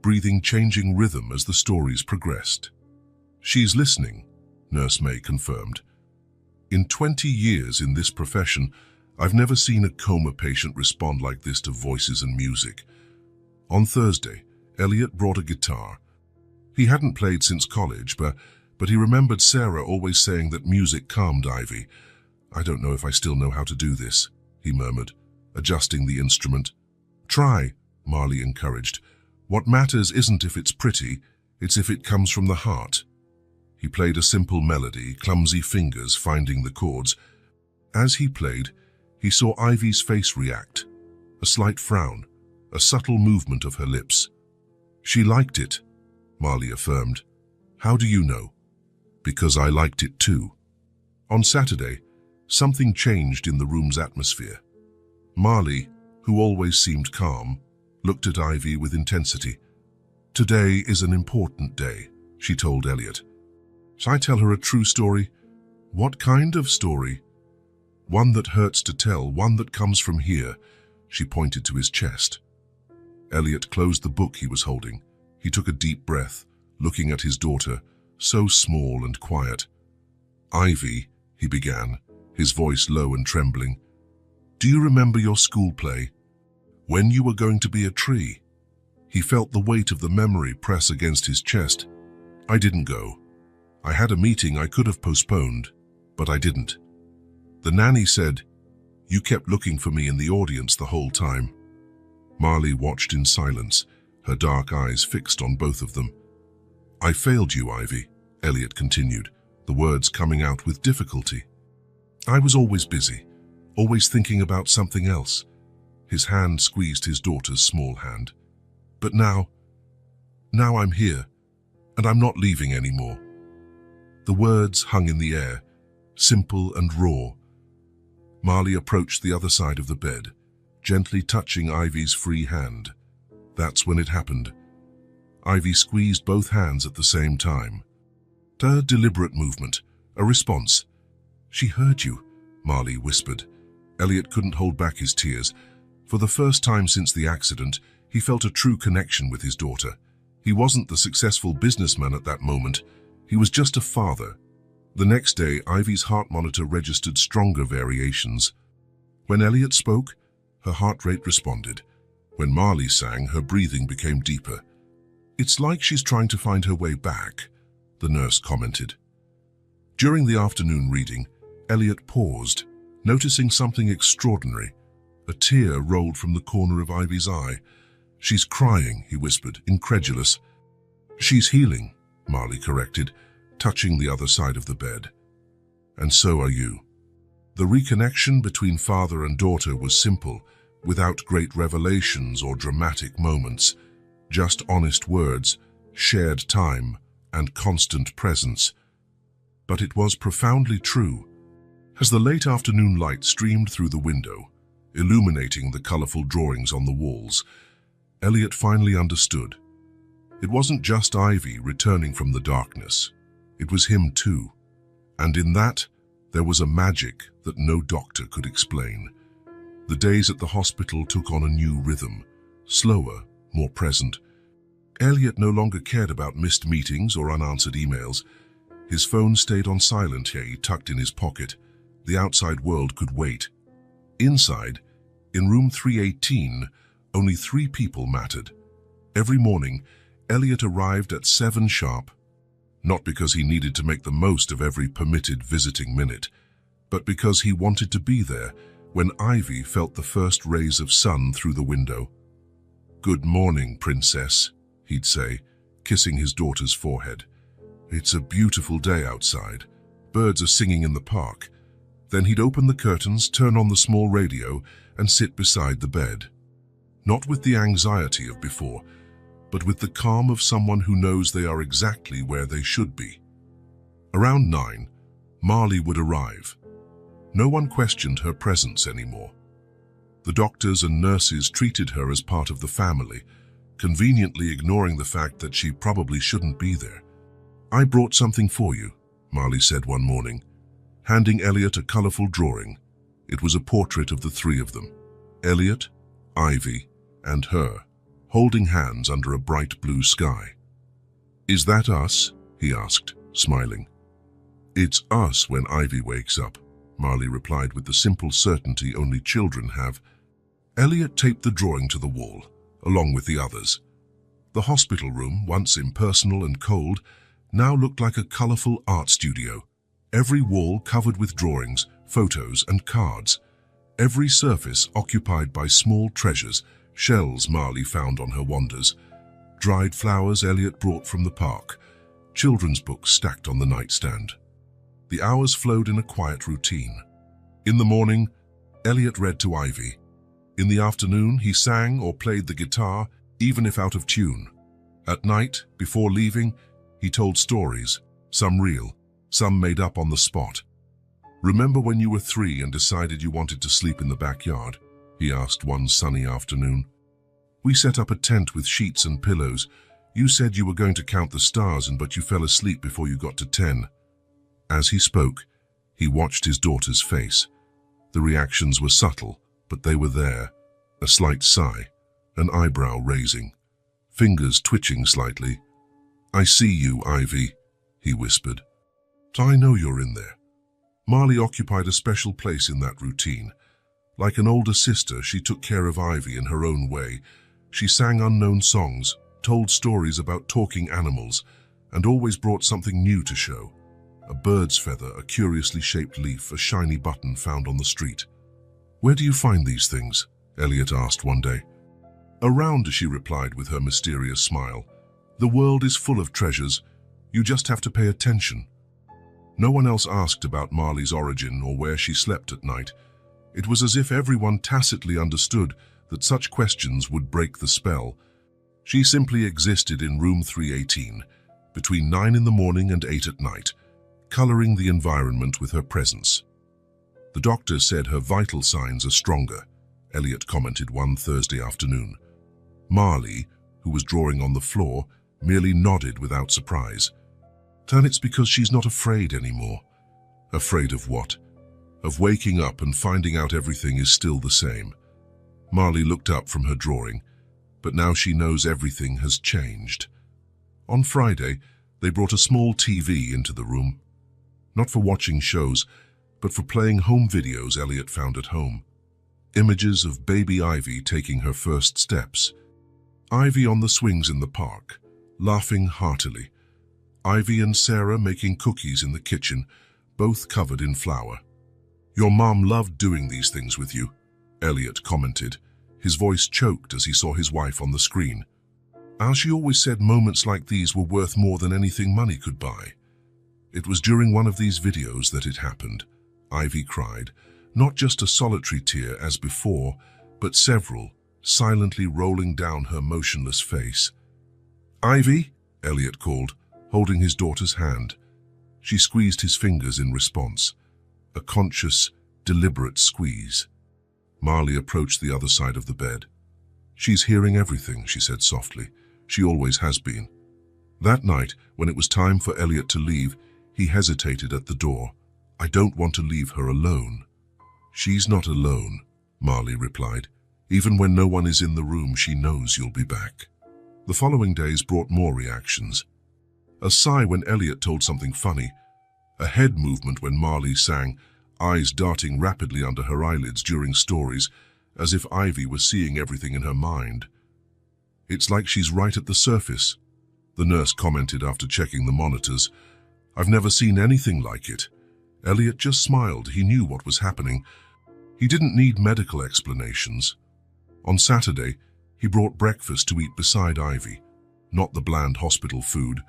Speaker 1: breathing changing rhythm as the stories progressed. "She's listening," Nurse May confirmed. "In 20 years in this profession, I've never seen a coma patient respond like this to voices and music." On Thursday, Elliot brought a guitar. He hadn't played since college, but he remembered Sarah always saying that music calmed Ivy. "I don't know if I still know how to do this," he murmured, adjusting the instrument. "Try," Marley encouraged. "What matters isn't if it's pretty, it's if it comes from the heart." He played a simple melody, clumsy fingers finding the chords. As he played, he saw Ivy's face react, a slight frown, a subtle movement of her lips. "She liked it," Marley affirmed. "How do you know?" "Because I liked it too." On Saturday, something changed in the room's atmosphere. Marley, who always seemed calm, looked at Ivy with intensity. "Today is an important day," she told Elliot. "Shall I tell her a true story?" "What kind of story?" "One that hurts to tell, one that comes from here." She pointed to his chest. Elliot closed the book he was holding. He took a deep breath, looking at his daughter, so small and quiet. "Ivy," he began, his voice low and trembling, "do you remember your school play? When you were going to be a tree?" He felt the weight of the memory press against his chest. "I didn't go. I had a meeting I could have postponed, but I didn't. The nanny said, you kept looking for me in the audience the whole time." Marley watched in silence, her dark eyes fixed on both of them. "I failed you, Ivy," Elliot continued, the words coming out with difficulty. "I was always busy, always thinking about something else." His hand squeezed his daughter's small hand. "But now I'm here, and I'm not leaving anymore." The words hung in the air, simple and raw. Marley approached the other side of the bed, gently touching Ivy's free hand. That's when it happened. Ivy squeezed both hands at the same time. A deliberate movement, a response. "She heard you," Marley whispered. Elliot couldn't hold back his tears. For the first time since the accident, he felt a true connection with his daughter. He wasn't the successful businessman at that moment. He was just a father. The next day, Ivy's heart monitor registered stronger variations. When Elliot spoke, her heart rate responded. When Marley sang, her breathing became deeper. "It's like she's trying to find her way back," the nurse commented. During the afternoon reading, Elliot paused, noticing something extraordinary. A tear rolled from the corner of Ivy's eye. "She's crying," he whispered, incredulous. "She's healing," Marley corrected, touching the other side of the bed. "And so are you." The reconnection between father and daughter was simple, without great revelations or dramatic moments, just honest words, shared time, and constant presence. But it was profoundly true. As the late afternoon light streamed through the window, illuminating the colorful drawings on the walls, Elliot finally understood. It wasn't just Ivy returning from the darkness. It was him too. And in that, there was a magic that no doctor could explain. The days at the hospital took on a new rhythm, slower, more present. Elliot no longer cared about missed meetings or unanswered emails. His phone stayed on silent here, tucked in his pocket. The outside world could wait. Inside, in room 318, only 3 people mattered. Every morning, Elliot arrived at 7 sharp, not because he needed to make the most of every permitted visiting minute, but because he wanted to be there when Ivy felt the first rays of sun through the window. "Good morning, princess," he'd say, kissing his daughter's forehead. "It's a beautiful day outside. Birds are singing in the park." Then he'd open the curtains, turn on the small radio, and sit beside the bed. Not with the anxiety of before, but with the calm of someone who knows they are exactly where they should be. Around 9, Marley would arrive. No one questioned her presence anymore. The doctors and nurses treated her as part of the family, conveniently ignoring the fact that she probably shouldn't be there. "I brought something for you," Marley said one morning, handing Elliot a colorful drawing. It was a portrait of the three of them, Elliot, Ivy, and her, holding hands under a bright blue sky. "Is that us?" he asked, smiling. "It's us when Ivy wakes up," Marley replied with the simple certainty only children have. Elliot taped the drawing to the wall, along with the others. The hospital room, once impersonal and cold, now looked like a colorful art studio. Every wall covered with drawings, photos, and cards. Every surface occupied by small treasures, shells Marley found on her wanders, dried flowers Elliot brought from the park, children's books stacked on the nightstand. The hours flowed in a quiet routine. In the morning, Elliot read to Ivy. In the afternoon, he sang or played the guitar, even if out of tune. At night, before leaving, he told stories, some real, some made up on the spot. "Remember when you were 3 and decided you wanted to sleep in the backyard?" he asked one sunny afternoon. "We set up a tent with sheets and pillows. You said you were going to count the stars, but you fell asleep before you got to 10. As he spoke, he watched his daughter's face. The reactions were subtle, but they were there. A slight sigh, an eyebrow raising, fingers twitching slightly. "I see you, Ivy," he whispered. "I know you're in there." Marley occupied a special place in that routine. Like an older sister, she took care of Ivy in her own way. She sang unknown songs, told stories about talking animals, and always brought something new to show. A bird's feather, a curiously shaped leaf, a shiny button found on the street. "Where do you find these things?" Elliot asked one day. "Around," she replied with her mysterious smile. "The world is full of treasures. You just have to pay attention." No one else asked about Marley's origin or where she slept at night. It was as if everyone tacitly understood that such questions would break the spell. She simply existed in room 318, between 9 in the morning and 8 at night, coloring the environment with her presence. "The doctor said her vital signs are stronger," Elliot commented one Thursday afternoon. Marley, who was drawing on the floor, merely nodded without surprise. "And it's because she's not afraid anymore." "Afraid of what?" "Of waking up and finding out everything is still the same." Marley looked up from her drawing, but now she knows everything has changed. On Friday, they brought a small TV into the room. Not for watching shows, but for playing home videos Elliot found at home. Images of baby Ivy taking her first steps. Ivy on the swings in the park, laughing heartily. Ivy and Sarah making cookies in the kitchen, both covered in flour. "Your mom loved doing these things with you," Elliot commented. His voice choked as he saw his wife on the screen. She always said moments like these were worth more than anything money could buy. It was during one of these videos that it happened. Ivy cried, not just a solitary tear as before, but several, silently rolling down her motionless face. "Ivy," Elliot called, holding his daughter's hand. She squeezed his fingers in response, a conscious, deliberate squeeze. Marley approached the other side of the bed. "She's hearing everything," she said softly. "She always has been." That night, when it was time for Elliot to leave, he hesitated at the door. "I don't want to leave her alone." "She's not alone," Marley replied. "Even when no one is in the room, she knows you'll be back." The following days brought more reactions. A sigh when Elliot told something funny, a head movement when Marley sang, eyes darting rapidly under her eyelids during stories, as if Ivy was seeing everything in her mind. "It's like she's right at the surface," the nurse commented after checking the monitors. "I've never seen anything like it." Elliot just smiled. He knew what was happening. He didn't need medical explanations. On Saturday, he brought breakfast to eat beside Ivy. Not the bland hospital food,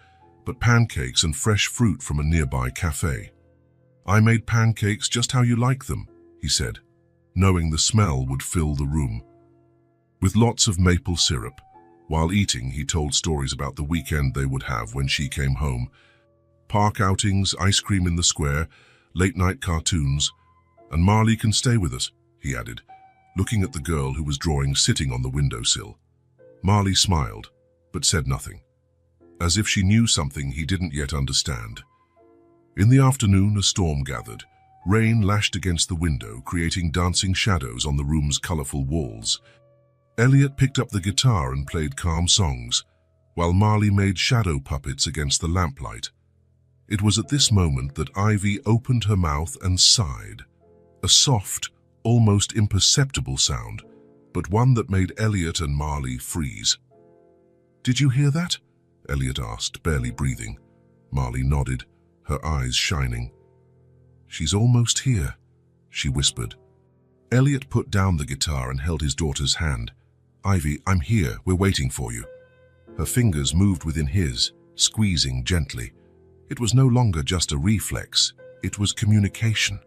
Speaker 1: but pancakes and fresh fruit from a nearby cafe. "I made pancakes just how you like them," he said, knowing the smell would fill the room. With lots of maple syrup. While eating, he told stories about the weekend they would have when she came home. Park outings, ice cream in the square, late-night cartoons. "And Marley can stay with us," he added, looking at the girl who was drawing sitting on the windowsill. Marley smiled, but said nothing. as if she knew something he didn't yet understand. In the afternoon, a storm gathered. Rain lashed against the window, creating dancing shadows on the room's colorful walls. Elliot picked up the guitar and played calm songs, while Marley made shadow puppets against the lamplight. It was at this moment that Ivy opened her mouth and sighed. A soft, almost imperceptible sound, but one that made Elliot and Marley freeze. "Did you hear that?" Elliot asked, barely breathing. Marley nodded, her eyes shining. "She's almost here," she whispered. Elliot put down the guitar and held his daughter's hand. "Ivy, I'm here. We're waiting for you." Her fingers moved within his, squeezing gently. It was no longer just a reflex. It was communication.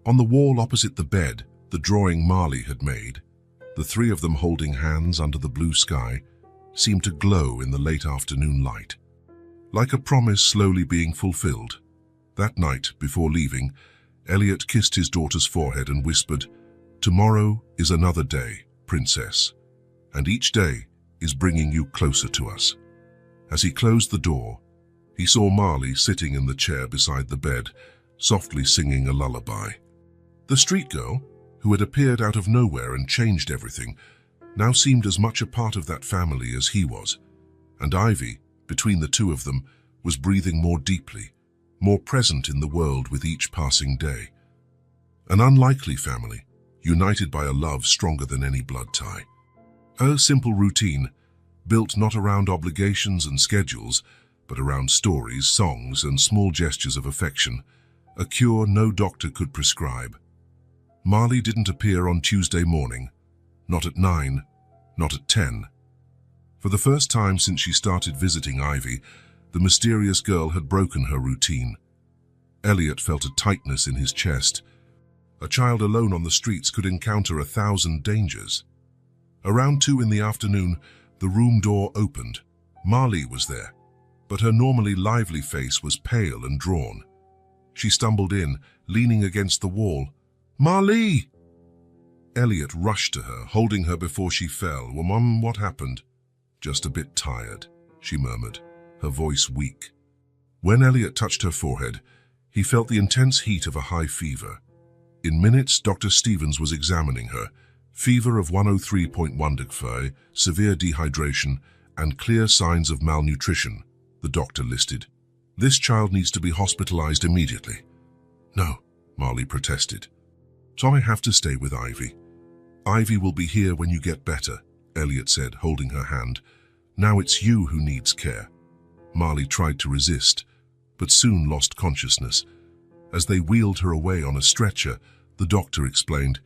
Speaker 1: On the wall opposite the bed, the drawing Marley had made, the three of them holding hands under the blue sky, seemed to glow in the late afternoon light. Like a promise slowly being fulfilled. That night, before leaving, Elliot kissed his daughter's forehead and whispered, "Tomorrow is another day, Princess, and each day is bringing you closer to us." As he closed the door, he saw Marley sitting in the chair beside the bed, softly singing a lullaby. The street girl, who had appeared out of nowhere and changed everything, now seemed as much a part of that family as he was, and Ivy, between the two of them, was breathing more deeply, more present in the world with each passing day. An unlikely family, united by a love stronger than any blood tie. Her simple routine, built not around obligations and schedules, but around stories, songs, and small gestures of affection, a cure no doctor could prescribe. Marley didn't appear on Tuesday morning, not at 9, not at 10. For the first time since she started visiting Ivy, the mysterious girl had broken her routine. Elliot felt a tightness in his chest. A child alone on the streets could encounter 1,000 dangers. Around 2 in the afternoon, the room door opened. Marley was there, but her normally lively face was pale and drawn. She stumbled in, leaning against the wall. "Marley!" Elliot rushed to her, holding her before she fell. "Well, Mum, what happened?" "Just a bit tired," she murmured, her voice weak. When Elliot touched her forehead, he felt the intense heat of a high fever. In minutes, Dr. Stevens was examining her. Fever of 103.1 degrees, severe dehydration, and clear signs of malnutrition, the doctor listed. "This child needs to be hospitalized immediately." "No," Marley protested. "So I have to stay with Ivy." "Ivy will be here when you get better," Elliot said, holding her hand. "Now it's you who needs care." Marley tried to resist, but soon lost consciousness. As they wheeled her away on a stretcher, the doctor explained,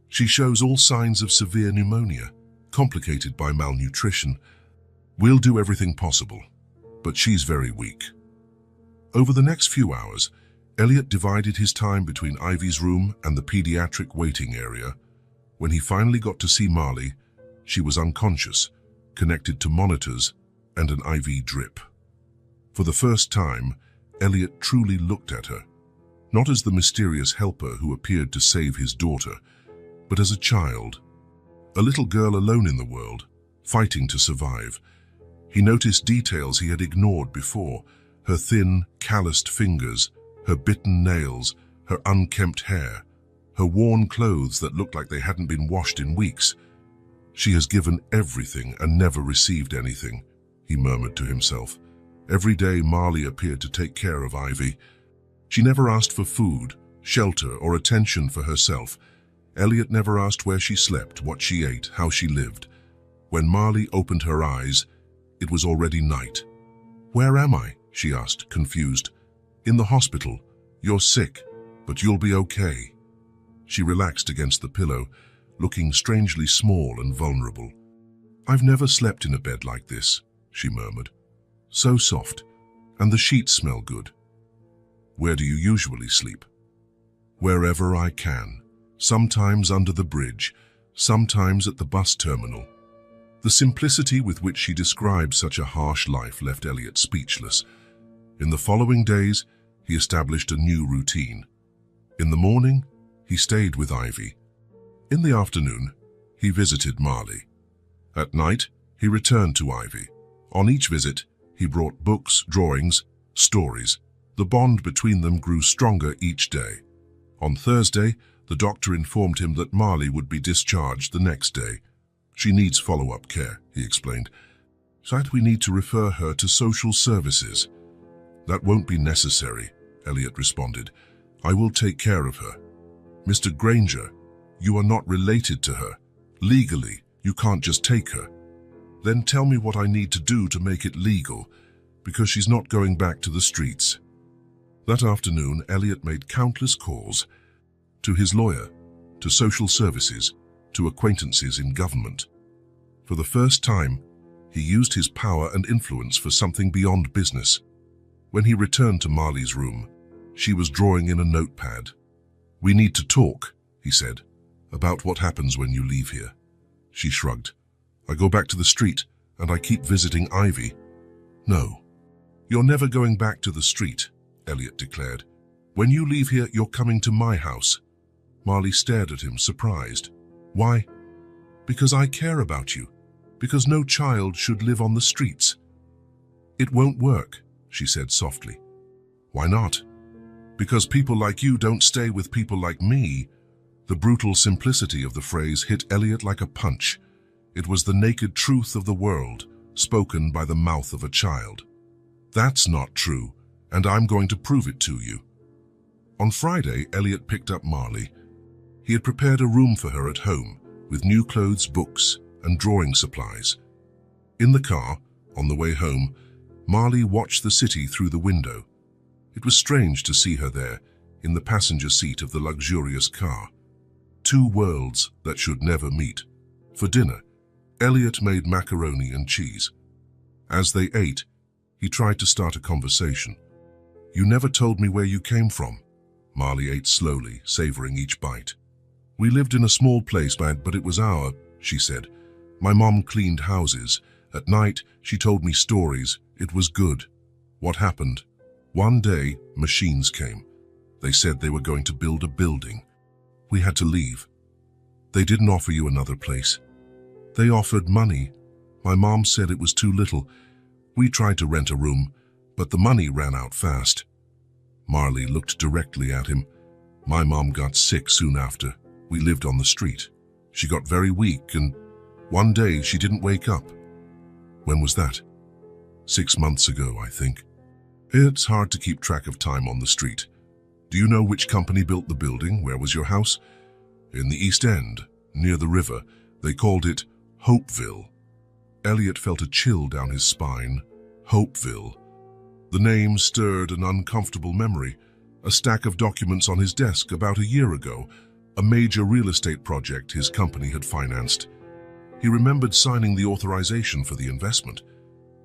Speaker 1: "She shows all signs of severe pneumonia, complicated by malnutrition. We'll do everything possible, but she's very weak." Over the next few hours, Elliot divided his time between Ivy's room and the pediatric waiting area. When he finally got to see Marley, she was unconscious, connected to monitors and an IV drip. For the first time, Elliot truly looked at her, not as the mysterious helper who appeared to save his daughter, but as a child, a little girl alone in the world, fighting to survive. He noticed details he had ignored before: her thin, calloused fingers, her bitten nails, her unkempt hair, her worn clothes that looked like they hadn't been washed in weeks. "She has given everything and never received anything," he murmured to himself. Every day Marley appeared to take care of Ivy. She never asked for food, shelter, or attention for herself. Elliot never asked where she slept, what she ate, how she lived. When Marley opened her eyes, it was already night. "Where am I?" she asked, confused. "In the hospital. You're sick, but you'll be okay." She relaxed against the pillow, looking strangely small and vulnerable. "I've never slept in a bed like this," she murmured. "So soft, and the sheets smell good." "Where do you usually sleep?" "Wherever I can. Sometimes under the bridge, sometimes at the bus terminal." The simplicity with which she described such a harsh life left Elliot speechless. In the following days, he established a new routine. In the morning, he stayed with Ivy. In the afternoon, he visited Marley. At night, he returned to Ivy. On each visit, He brought books, drawings, stories. The bond between them grew stronger each day. On Thursday, the doctor informed him that Marley would be discharged the next day. She needs follow-up care, he explained. So we need to refer her to social services. That won't be necessary, Elliot responded. I will take care of her. Mr. Granger, you are not related to her. Legally, you can't just take her. Then tell me what I need to do to make it legal, because she's not going back to the streets. That afternoon, Elliot made countless calls to his lawyer, to social services, to acquaintances in government. For the first time, he used his power and influence for something beyond business. When he returned to Marley's room, she was drawing in a notepad. We need to talk, he said, about what happens when you leave here. She shrugged. I go back to the street, and I keep visiting Ivy. No. You're never going back to the street, Elliot declared. When you leave here, you're coming to my house. Marley stared at him, surprised. Why? Because I care about you. Because no child should live on the streets. It won't work, she said softly. Why not? Because people like you don't stay with people like me. The brutal simplicity of the phrase hit Elliot like a punch. It was the naked truth of the world, spoken by the mouth of a child. That's not true, and I'm going to prove it to you. On Friday, Elliot picked up Marley. He had prepared a room for her at home, with new clothes, books, and drawing supplies. In the car, on the way home, Marley watched the city through the window. It was strange to see her there, in the passenger seat of the luxurious car. Two worlds that should never meet. For dinner, Elliot made macaroni and cheese. As they ate, he tried to start a conversation. You never told me where you came from. Marley ate slowly, savoring each bite. We lived in a small place, but it was our, she said. My mom cleaned houses. At night, she told me stories. It was good. What happened? One day, machines came. They said they were going to build a building. We had to leave. They didn't offer you another place. They offered money. My mom said it was too little. We tried to rent a room, but the money ran out fast. Marley looked directly at him. My mom got sick soon after. We lived on the street. She got very weak, and one day she didn't wake up. When was that? 6 months ago, I think. It's hard to keep track of time on the street. Do you know which company built the building? Where was your house? In the East End, near the river. They called it Hopeville. Elliot felt a chill down his spine. Hopeville. The name stirred an uncomfortable memory. A stack of documents on his desk about a year ago. A major real estate project his company had financed. He remembered signing the authorization for the investment.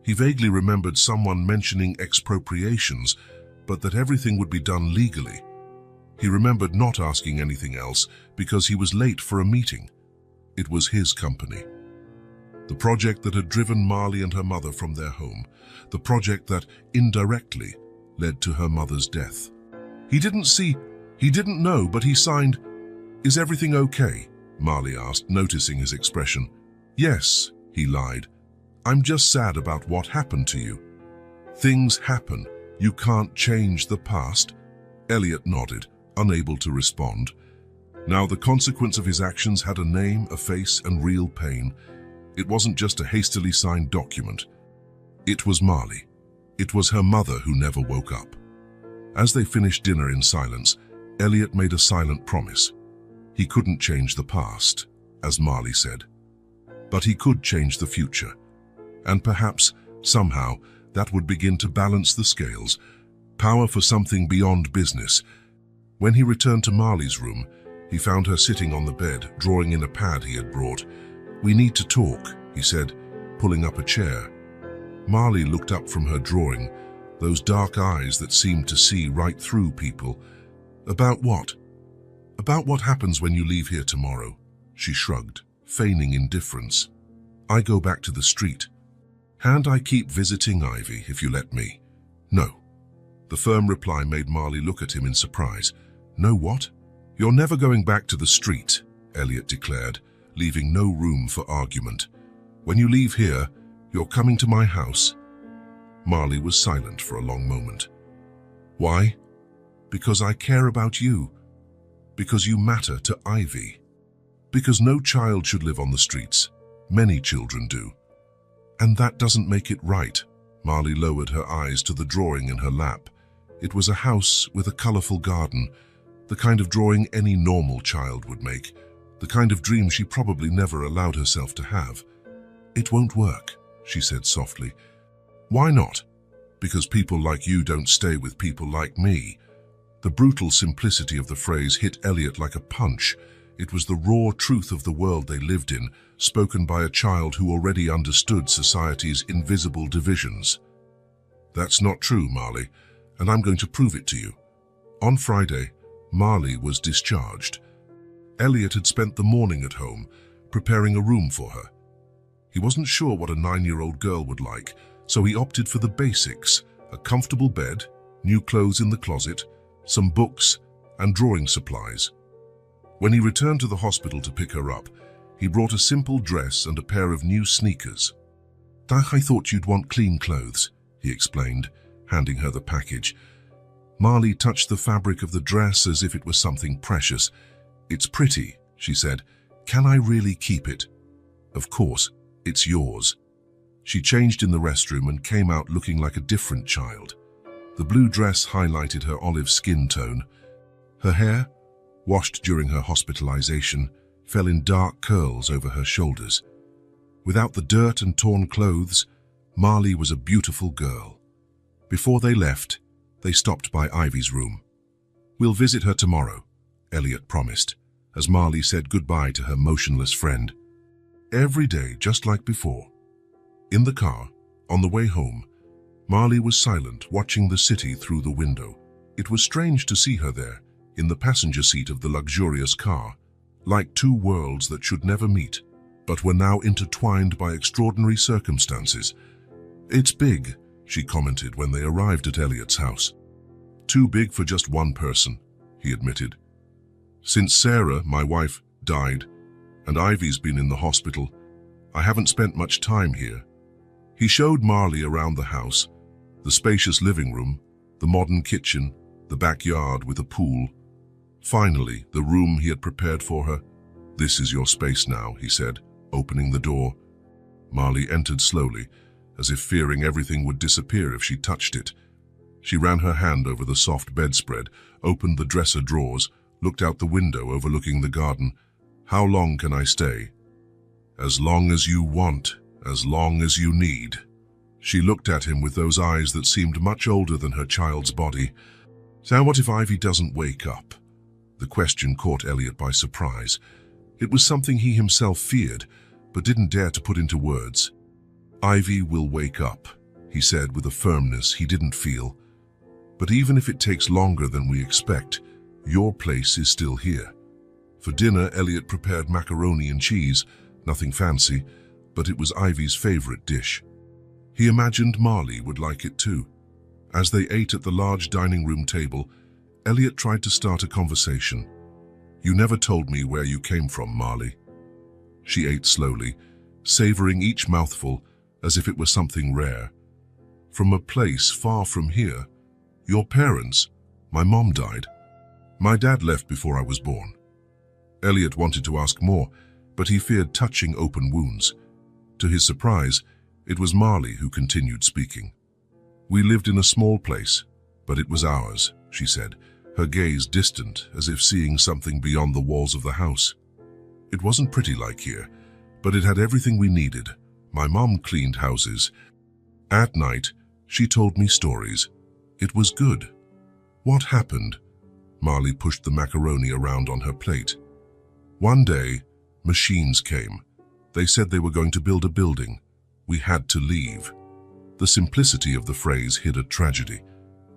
Speaker 1: He vaguely remembered someone mentioning expropriations, but that everything would be done legally. He remembered not asking anything else because he was late for a meeting. It was his company. The project that had driven Marley and her mother from their home. The project that, indirectly, led to her mother's death. He didn't know, but he signed. Is everything okay? Marley asked, noticing his expression. Yes, he lied. I'm just sad about what happened to you. Things happen. You can't change the past. Elliot nodded, unable to respond. Now the consequence of his actions had a name, a face, and real pain. It wasn't just a hastily signed document. It was Marley. It was her mother who never woke up. As they finished dinner in silence, Elliot made a silent promise. He couldn't change the past, as Marley said. But he could change the future. And perhaps, somehow, that would begin to balance the scales. Power for something beyond business. When he returned to Marley's room, he found her sitting on the bed, drawing in a pad he had brought. We need to talk, he said, pulling up a chair. Marley looked up from her drawing, those dark eyes that seemed to see right through people. About what? About what happens when you leave here tomorrow, she shrugged, feigning indifference. I go back to the street. Can't I keep visiting Ivy if you let me? No. The firm reply made Marley look at him in surprise. No what? You're never going back to the street, Elliot declared, leaving no room for argument. When you leave here, you're coming to my house. Marley was silent for a long moment. Why? Because I care about you. Because you matter to Ivy. Because no child should live on the streets. Many children do. And that doesn't make it right. Marley lowered her eyes to the drawing in her lap. It was a house with a colorful garden, the kind of drawing any normal child would make, the kind of dream she probably never allowed herself to have. It won't work, she said softly. Why not? Because people like you don't stay with people like me. The brutal simplicity of the phrase hit Elliot like a punch. It was the raw truth of the world they lived in, spoken by a child who already understood society's invisible divisions. That's not true, Marley, and I'm going to prove it to you. On Friday, Marley was discharged. Elliot had spent the morning at home, preparing a room for her. He wasn't sure what a 9-year-old girl would like, so he opted for the basics: a comfortable bed, new clothes in the closet, some books, and drawing supplies. When he returned to the hospital to pick her up, he brought a simple dress and a pair of new sneakers. I thought you'd want clean clothes, he explained, handing her the package. Marley touched the fabric of the dress as if it was something precious. It's pretty, she said. Can I really keep it? Of course, it's yours. She changed in the restroom and came out looking like a different child. The blue dress highlighted her olive skin tone. Her hair, washed during her hospitalization, fell in dark curls over her shoulders. Without the dirt and torn clothes, Marley was a beautiful girl. Before they left, they stopped by Ivy's room. We'll visit her tomorrow, Elliot promised, as Marley said goodbye to her motionless friend. Every day, just like before. In the car, on the way home, Marley was silent, watching the city through the window. It was strange to see her there, in the passenger seat of the luxurious car, like two worlds that should never meet, but were now intertwined by extraordinary circumstances. It's big, she commented when they arrived at Elliot's house. Too big for just one person, he admitted. Since Sarah, my wife, died, and Ivy's been in the hospital, I haven't spent much time here. He showed Marley around the house, the spacious living room, the modern kitchen, the backyard with a pool. Finally, the room he had prepared for her. This is your space now, he said, opening the door. Marley entered slowly, as if fearing everything would disappear if she touched it. She ran her hand over the soft bedspread, opened the dresser drawers, looked out the window overlooking the garden. How long can I stay? As long as you want, as long as you need. She looked at him with those eyes that seemed much older than her child's body. So what if Ivy doesn't wake up? The question caught Elliot by surprise. It was something he himself feared, but didn't dare to put into words. Ivy will wake up, he said with a firmness he didn't feel. But even if it takes longer than we expect, your place is still here. For dinner, Elliot prepared macaroni and cheese, nothing fancy, but it was Ivy's favorite dish. He imagined Marley would like it too. As they ate at the large dining room table, Elliot tried to start a conversation. You never told me where you came from, Marley. She ate slowly, savoring each mouthful as if it were something rare. From a place far from here. Your parents. My mom died. My dad left before I was born. Elliot wanted to ask more, but he feared touching open wounds. To his surprise, it was Marley who continued speaking. We lived in a small place, but it was ours, she said, her gaze distant as if seeing something beyond the walls of the house. It wasn't pretty like here, but it had everything we needed. My mom cleaned houses. At night, she told me stories. It was good. What happened? Marley pushed the macaroni around on her plate. One day, machines came. They said they were going to build a building. We had to leave. The simplicity of the phrase hid a tragedy.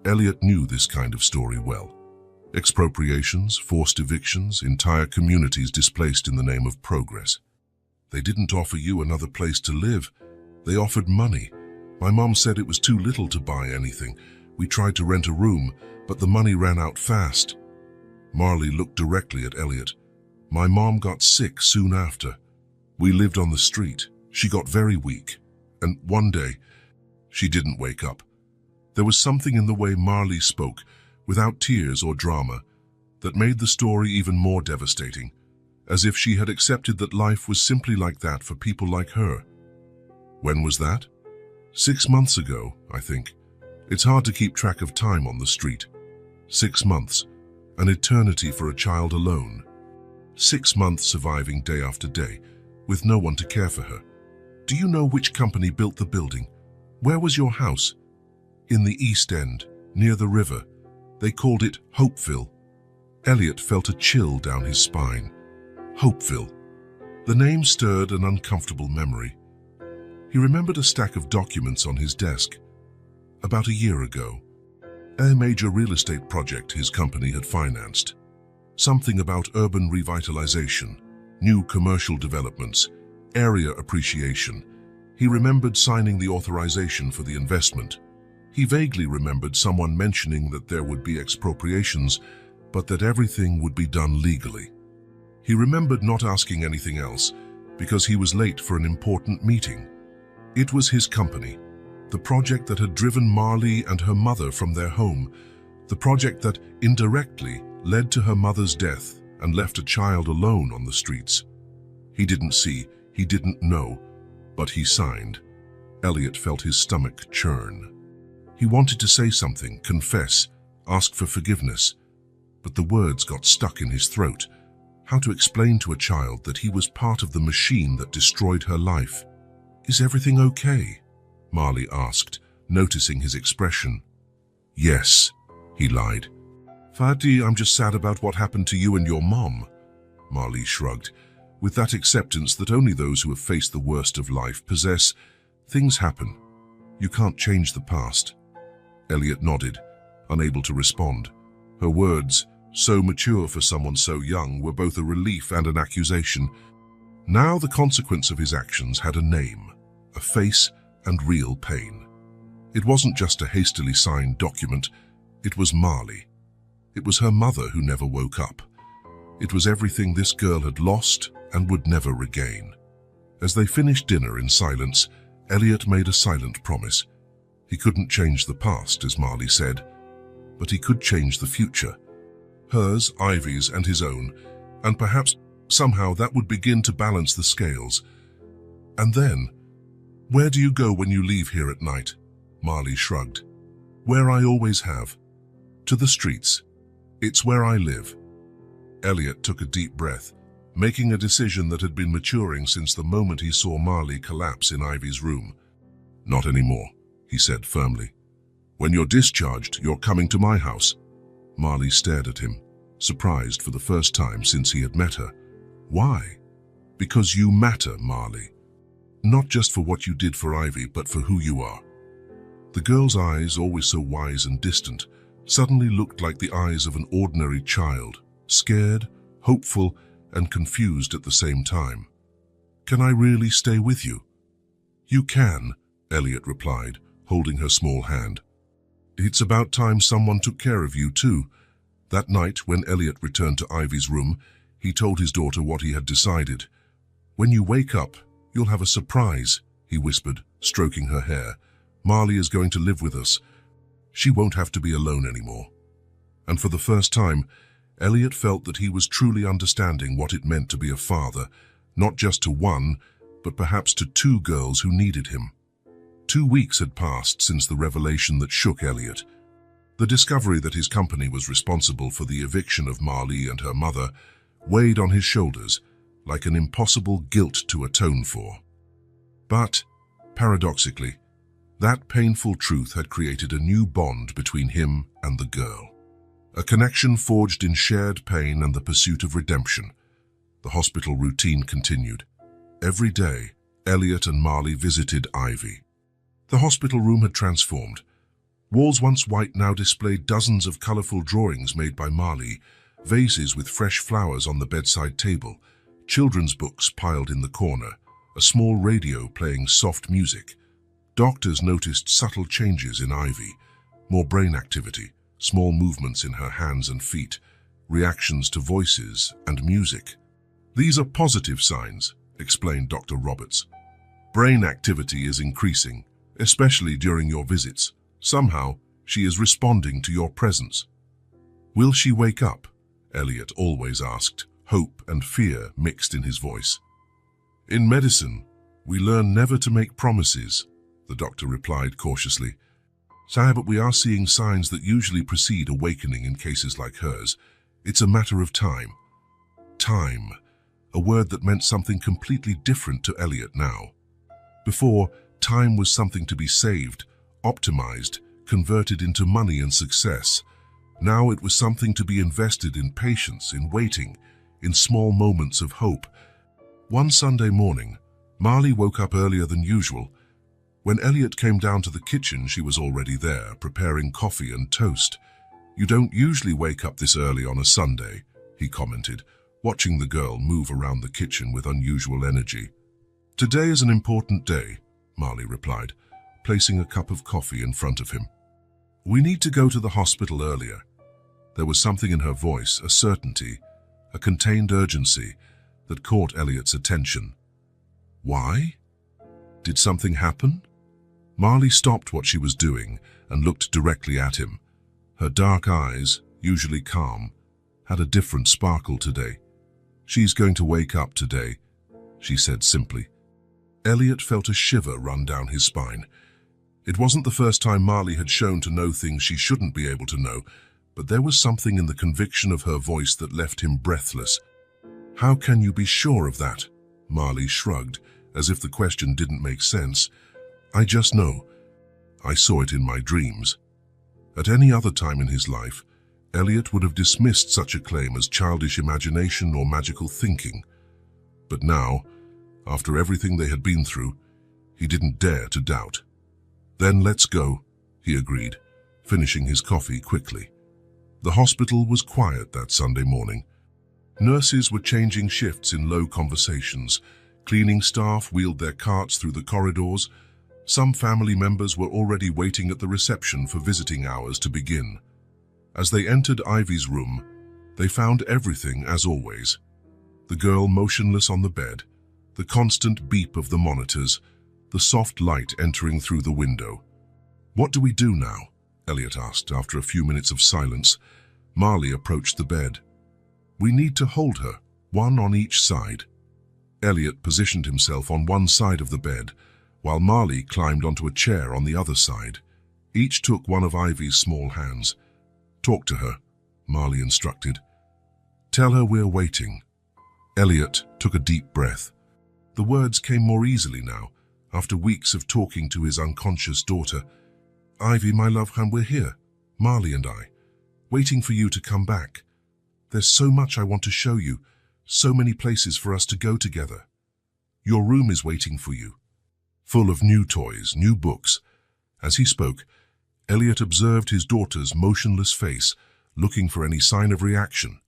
Speaker 1: Elliot knew this kind of story well. Expropriations, forced evictions, entire communities displaced in the name of progress. They didn't offer you another place to live. They offered money. My mom said it was too little to buy anything. We tried to rent a room, but the money ran out fast. Marley looked directly at Elliot. My mom got sick soon after. We lived on the street. She got very weak. And one day, She didn't wake up. There was something in the way Marley spoke, without tears or drama, that made the story even more devastating, as if she had accepted that life was simply like that for people like her. When was that? 6 months ago, I think. It's hard to keep track of time on the street. 6 months, an eternity for a child alone. 6 months surviving day after day, with no one to care for her. Do you know which company built the building? Where was your house? In the East End, near the river. They called it Hopeville. Elliot felt a chill down his spine. Hopeville. The name stirred an uncomfortable memory. He remembered a stack of documents on his desk. About a year ago, a major real estate project his company had financed. Something about urban revitalization, new commercial developments, area appreciation. He remembered signing the authorization for the investment. He vaguely remembered someone mentioning that there would be expropriations, but that everything would be done legally. He remembered not asking anything else because he was late for an important meeting. It was his company, the project that had driven Marley and her mother from their home, the project that indirectly led to her mother's death and left a child alone on the streets. He didn't see, he didn't know, but he signed. Elliot felt his stomach churn. He wanted to say something, confess, ask for forgiveness, but the words got stuck in his throat. How to explain to a child that he was part of the machine that destroyed her life? "Is everything okay?" Marley asked, noticing his expression. "Yes," he lied. "Fati, I'm just sad about what happened to you and your mom." Marley shrugged, with that acceptance that only those who have faced the worst of life possess. Things happen. You can't change the past. Elliot nodded, unable to respond. Her words, so mature for someone so young, were both a relief and an accusation. Now the consequence of his actions had a name, a face, and real pain. It wasn't just a hastily signed document, it was Marley. It was her mother who never woke up. It was everything this girl had lost and would never regain. As they finished dinner in silence, Elliot made a silent promise. He couldn't change the past, as Marley said, but he could change the future. Hers, Ivy's, and his own, and perhaps somehow that would begin to balance the scales. And then, "Where do you go when you leave here at night?" Marley shrugged. "Where I always have. To the streets. It's where I live." Elliot took a deep breath, making a decision that had been maturing since the moment he saw Marley collapse in Ivy's room. "Not anymore," he said firmly. "When you're discharged, you're coming to my house." Marley stared at him, surprised for the first time since he had met her. "Why?" "Because you matter, Marley. Not just for what you did for Ivy, but for who you are." The girl's eyes, always so wise and distant, suddenly looked like the eyes of an ordinary child, scared, hopeful, and confused at the same time. "Can I really stay with you?" "You can," Elliot replied, holding her small hand. "It's about time someone took care of you too." That night, when Elliot returned to Ivy's room, he told his daughter what he had decided. "When you wake up, you'll have a surprise," he whispered, stroking her hair. "Marley is going to live with us. She won't have to be alone anymore." And for the first time, Elliot felt that he was truly understanding what it meant to be a father, not just to one, but perhaps to two girls who needed him. 2 weeks had passed since the revelation that shook Elliot. The discovery that his company was responsible for the eviction of Marley and her mother weighed on his shoulders like an impossible guilt to atone for. But, paradoxically, that painful truth had created a new bond between him and the girl. A connection forged in shared pain and the pursuit of redemption. The hospital routine continued. Every day, Elliot and Marley visited Ivy. The hospital room had transformed. Walls once white now displayed dozens of colorful drawings made by Marley, vases with fresh flowers on the bedside table, children's books piled in the corner, a small radio playing soft music. Doctors noticed subtle changes in Ivy, more brain activity, small movements in her hands and feet, reactions to voices and music. "These are positive signs," explained Dr. Roberts. "Brain activity is increasing, especially during your visits. Somehow, she is responding to your presence. Will she wake up? Elliot always asked, hope and fear mixed in his voice. In medicine, we learn never to make promises, the doctor replied cautiously. But we are seeing signs that usually precede awakening in cases like hers. It's a matter of time. Time, a word that meant something completely different to Elliot now. Before, time was something to be saved, optimized, converted into money and success. Now it was something to be invested in patience, in waiting, in small moments of hope. One Sunday morning, Marley woke up earlier than usual. When Elliot came down to the kitchen, she was already there, preparing coffee and toast. You don't usually wake up this early on a Sunday, he commented, watching the girl move around the kitchen with unusual energy. Today is an important day, Marley replied, placing a cup of coffee in front of him. We need to go to the hospital earlier. There was something in her voice, a certainty, a contained urgency that caught Elliot's attention. Why? Did something happen? Marley stopped what she was doing and looked directly at him. Her dark eyes, usually calm, had a different sparkle today. She's going to wake up today, she said simply. Elliot felt a shiver run down his spine. It wasn't the first time Marley had shown to know things she shouldn't be able to know, but there was something in the conviction of her voice that left him breathless. How can you be sure of that? Marley shrugged, as if the question didn't make sense. I just know. I saw it in my dreams. At any other time in his life, Elliot would have dismissed such a claim as childish imagination or magical thinking. But now, after everything they had been through, he didn't dare to doubt. Then let's go, he agreed, finishing his coffee quickly. The hospital was quiet that Sunday morning. Nurses were changing shifts in low conversations. Cleaning staff wheeled their carts through the corridors. Some family members were already waiting at the reception for visiting hours to begin. As they entered Ivy's room, they found everything as always. The girl motionless on the bed, the constant beep of the monitors, the soft light entering through the window. What do we do now? Elliot asked after a few minutes of silence. Marley approached the bed. We need to hold her, one on each side. Elliot positioned himself on one side of the bed, while Marley climbed onto a chair on the other side. Each took one of Ivy's small hands. Talk to her, Marley instructed. Tell her we're waiting. Elliot took a deep breath. The words came more easily now, after weeks of talking to his unconscious daughter. Ivy, my love, and we're here, Marley and I, waiting for you to come back. There's so much I want to show you, so many places for us to go together. Your room is waiting for you, full of new toys, new books. As he spoke, Elliot observed his daughter's motionless face, looking for any sign of reaction.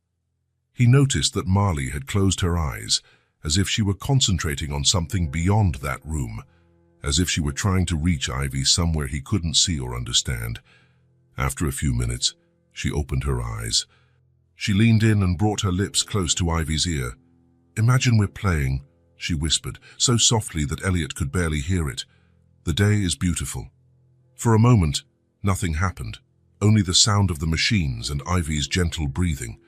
Speaker 1: He noticed that Marley had closed her eyes, as if she were concentrating on something beyond that room, as if she were trying to reach Ivy somewhere he couldn't see or understand. After a few minutes, she opened her eyes. She leaned in and brought her lips close to Ivy's ear. Imagine we're playing, she whispered, so softly that Elliot could barely hear it. The day is beautiful. For a moment, nothing happened, only the sound of the machines and Ivy's gentle breathing.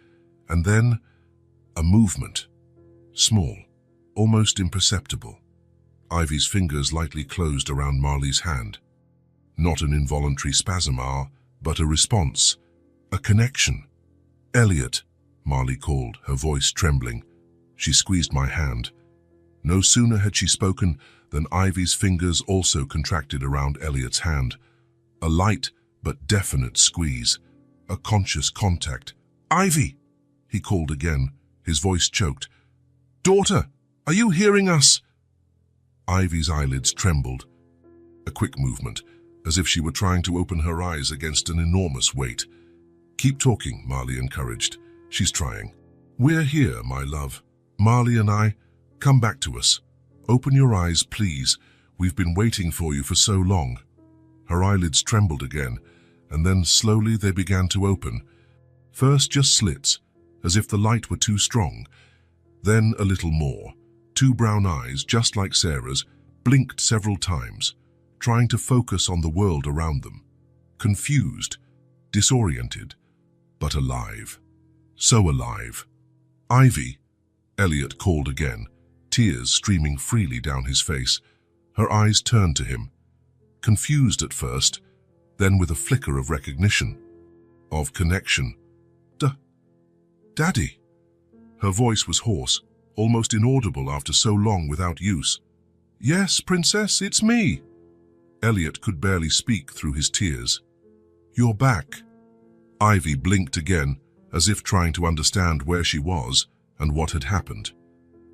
Speaker 1: And then, a movement. Small, almost imperceptible. Ivy's fingers lightly closed around Marley's hand. Not an involuntary spasm, but a response, a connection. Elliot, Marley called, her voice trembling. She squeezed my hand. No sooner had she spoken than Ivy's fingers also contracted around Elliot's hand. A light but definite squeeze, a conscious contact. Ivy, he called again, his voice choked. Daughter, are you hearing us? Ivy's eyelids trembled. A quick movement, as if she were trying to open her eyes against an enormous weight. Keep talking, Marley encouraged. She's trying. We're here, my love. Marley and I, come back to us. Open your eyes, please. We've been waiting for you for so long. Her eyelids trembled again, and then slowly they began to open. First just slits, as if the light were too strong. Then a little more. Two brown eyes, just like Sarah's, blinked several times. trying to focus on the world around them. Confused, disoriented, but alive. So alive. "Ivy," Elliot called again, tears streaming freely down his face. Her eyes turned to him, confused at first, then with a flicker of recognition, of connection. "Daddy." Her voice was hoarse, almost inaudible after so long without use. "Yes, Princess, it's me." Elliot could barely speak through his tears. "You're back." Ivy blinked again, as if trying to understand where she was and what had happened.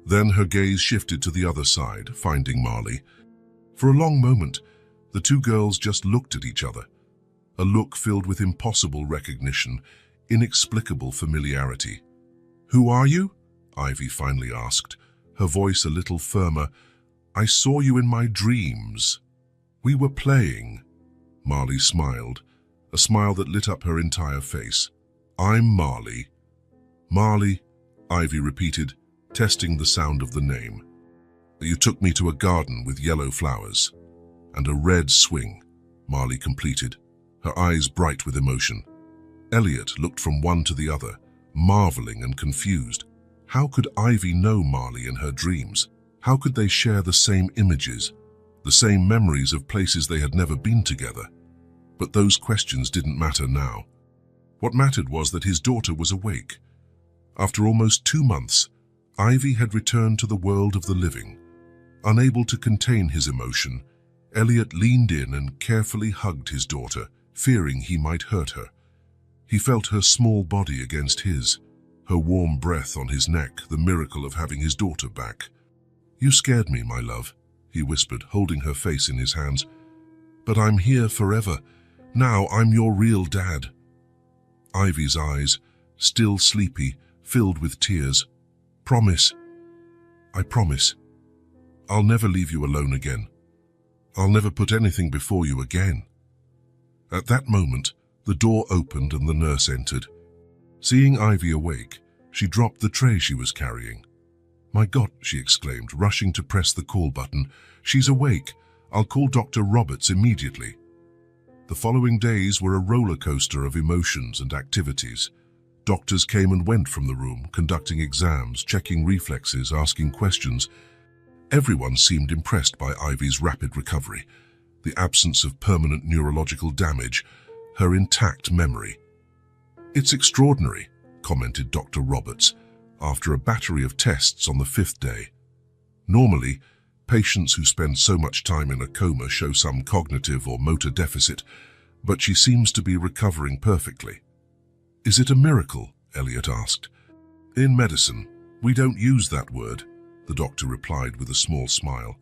Speaker 1: Then her gaze shifted to the other side, finding Marley. For a long moment, the two girls just looked at each other, a look filled with impossible recognition, inexplicable familiarity. "Who are you?" Ivy finally asked, her voice a little firmer. "I saw you in my dreams. We were playing." Marley smiled, a smile that lit up her entire face. "I'm Marley." "Marley," Ivy repeated, testing the sound of the name. "You took me to a garden with yellow flowers and a red swing," Marley completed, her eyes bright with emotion. Elliot looked from one to the other, marveling and confused. How could Ivy know Marley in her dreams? How could they share the same images, the same memories of places they had never been together? But those questions didn't matter now. What mattered was that his daughter was awake. After almost 2 months, Ivy had returned to the world of the living. Unable to contain his emotion, Elliot leaned in and carefully hugged his daughter, fearing he might hurt her. He felt her small body against his, her warm breath on his neck, the miracle of having his daughter back. "You scared me, my love," he whispered, holding her face in his hands. "But I'm here forever. Now I'm your real dad." Ivy's eyes, still sleepy, filled with tears. "Promise." "I promise. I'll never leave you alone again. I'll never put anything before you again." At that moment, the door opened and the nurse entered. Seeing Ivy awake, she dropped the tray she was carrying. "My God," she exclaimed, rushing to press the call button. "She's awake. I'll call Dr. Roberts immediately." The following days were a roller coaster of emotions and activities. Doctors came and went from the room, conducting exams, checking reflexes, asking questions. Everyone seemed impressed by Ivy's rapid recovery, the absence of permanent neurological damage, her intact memory. "It's extraordinary," commented Dr. Roberts, after a battery of tests on the 5th day. "Normally, patients who spend so much time in a coma show some cognitive or motor deficit, but she seems to be recovering perfectly." "Is it a miracle?" Elliot asked. "In medicine, we don't use that word," the doctor replied with a small smile.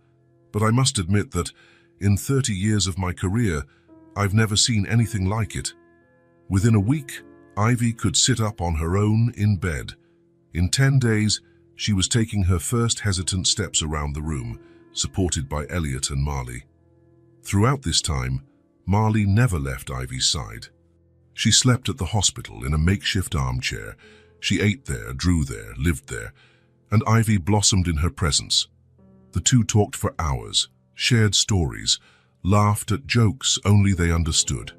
Speaker 1: "But I must admit that, in 30 years of my career, I've never seen anything like it. Within a week, Ivy could sit up on her own in bed. In 10 days, she was taking her first hesitant steps around the room, supported by Elliot and Marley. Throughout this time, Marley never left Ivy's side. She slept at the hospital in a makeshift armchair. She ate there, drew there, lived there, and Ivy blossomed in her presence. The two talked for hours, shared stories, laughed at jokes only they understood.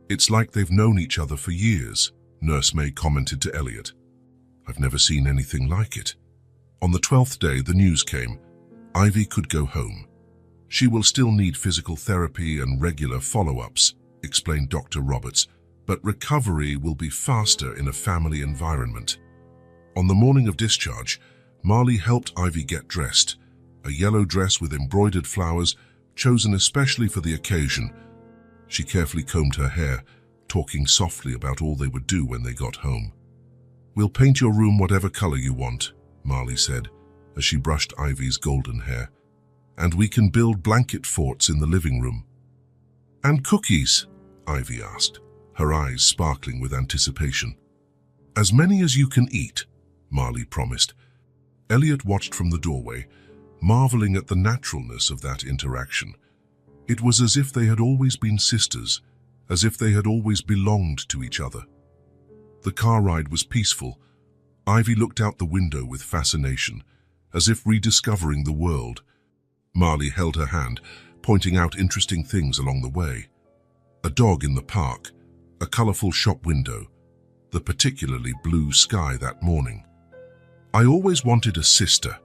Speaker 1: "It's like they've known each other for years," Nurse May commented to Elliot. "I've never seen anything like it." On the 12th day, the news came. Ivy could go home. "She will still need physical therapy and regular follow-ups," explained Dr. Roberts, "but recovery will be faster in a family environment." On the morning of discharge, Marley helped Ivy get dressed, a yellow dress with embroidered flowers, chosen especially for the occasion. She carefully combed her hair, talking softly about all they would do when they got home. "We'll paint your room whatever color you want," Marley said, as she brushed Ivy's golden hair. "And we can build blanket forts in the living room." "And cookies?" Ivy asked, her eyes sparkling with anticipation. "As many as you can eat," Marley promised. Elliot watched from the doorway, marveling at the naturalness of that interaction. It was as if they had always been sisters, as if they had always belonged to each other. The car ride was peaceful. Ivy looked out the window with fascination, as if rediscovering the world. Marley held her hand, pointing out interesting things along the way. A dog in the park, a colorful shop window, the particularly blue sky that morning. "I always wanted a sister,"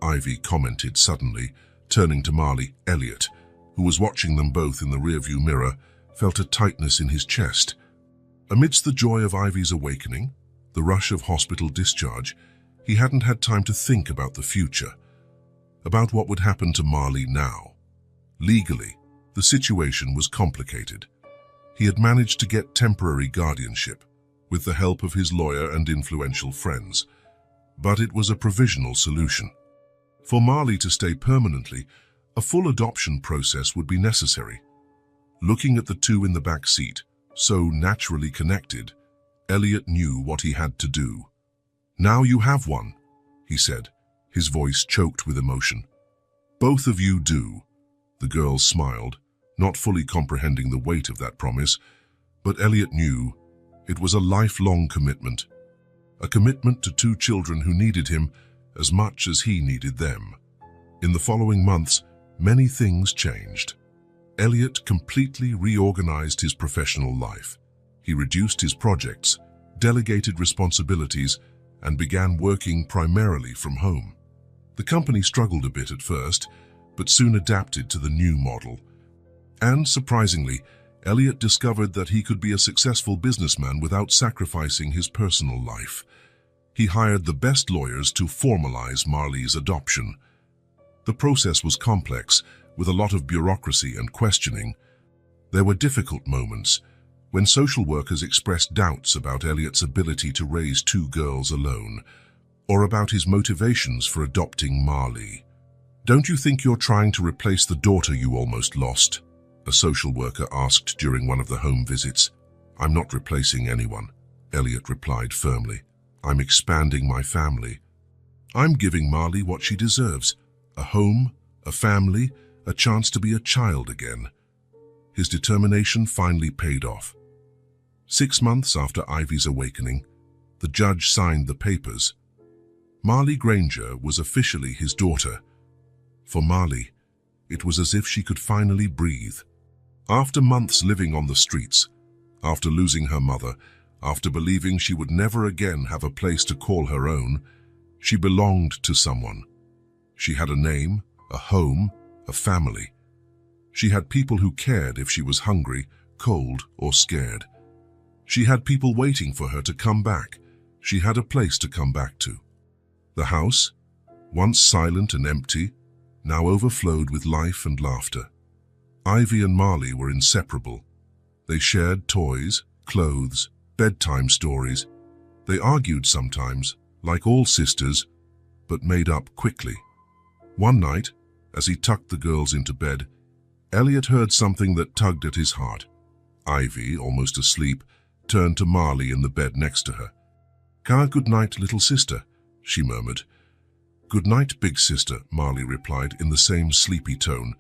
Speaker 1: Ivy commented suddenly, turning to Marley. Elliot, who was watching them both in the rearview mirror, felt a tightness in his chest. Amidst the joy of Ivy's awakening, the rush of hospital discharge, he hadn't had time to think about the future, about what would happen to Marley now. Legally, the situation was complicated. He had managed to get temporary guardianship, with the help of his lawyer and influential friends, but it was a provisional solution. For Marley to stay permanently, a full adoption process would be necessary. Looking at the two in the back seat, so naturally connected, Elliot knew what he had to do. "Now you have one," he said, his voice choked with emotion. "Both of you do." The girls smiled, not fully comprehending the weight of that promise, but Elliot knew it was a lifelong commitment. A commitment to two children who needed him as much as he needed them. In the following months, many things changed. Elliot completely reorganized his professional life. He reduced his projects, delegated responsibilities, and began working primarily from home. The company struggled a bit at first, but soon adapted to the new model. And, surprisingly, Elliot discovered that he could be a successful businessman without sacrificing his personal life. He hired the best lawyers to formalize Marley's adoption. The process was complex, with a lot of bureaucracy and questioning. There were difficult moments when social workers expressed doubts about Elliot's ability to raise two girls alone, or about his motivations for adopting Marley. "Don't you think you're trying to replace the daughter you almost lost?" a social worker asked during one of the home visits. "I'm not replacing anyone," Elliot replied firmly. "I'm expanding my family. I'm giving Marley what she deserves, a home, a family, a chance to be a child again." His determination finally paid off. 6 months after Ivy's awakening, the judge signed the papers. Marley Granger was officially his daughter. For Marley, it was as if she could finally breathe. After months living on the streets, after losing her mother, after believing she would never again have a place to call her own, she belonged to someone. She had a name, a home, a family. She had people who cared if she was hungry, cold, or scared. She had people waiting for her to come back. She had a place to come back to. The house, once silent and empty, now overflowed with life and laughter. Ivy and Marley were inseparable. They shared toys, clothes, bedtime stories. They argued sometimes, like all sisters, but made up quickly. One night, as he tucked the girls into bed, Elliot heard something that tugged at his heart. Ivy, almost asleep, turned to Marley in the bed next to her. Good night, little sister," she murmured. "Good night, big sister," Marley replied in the same sleepy tone.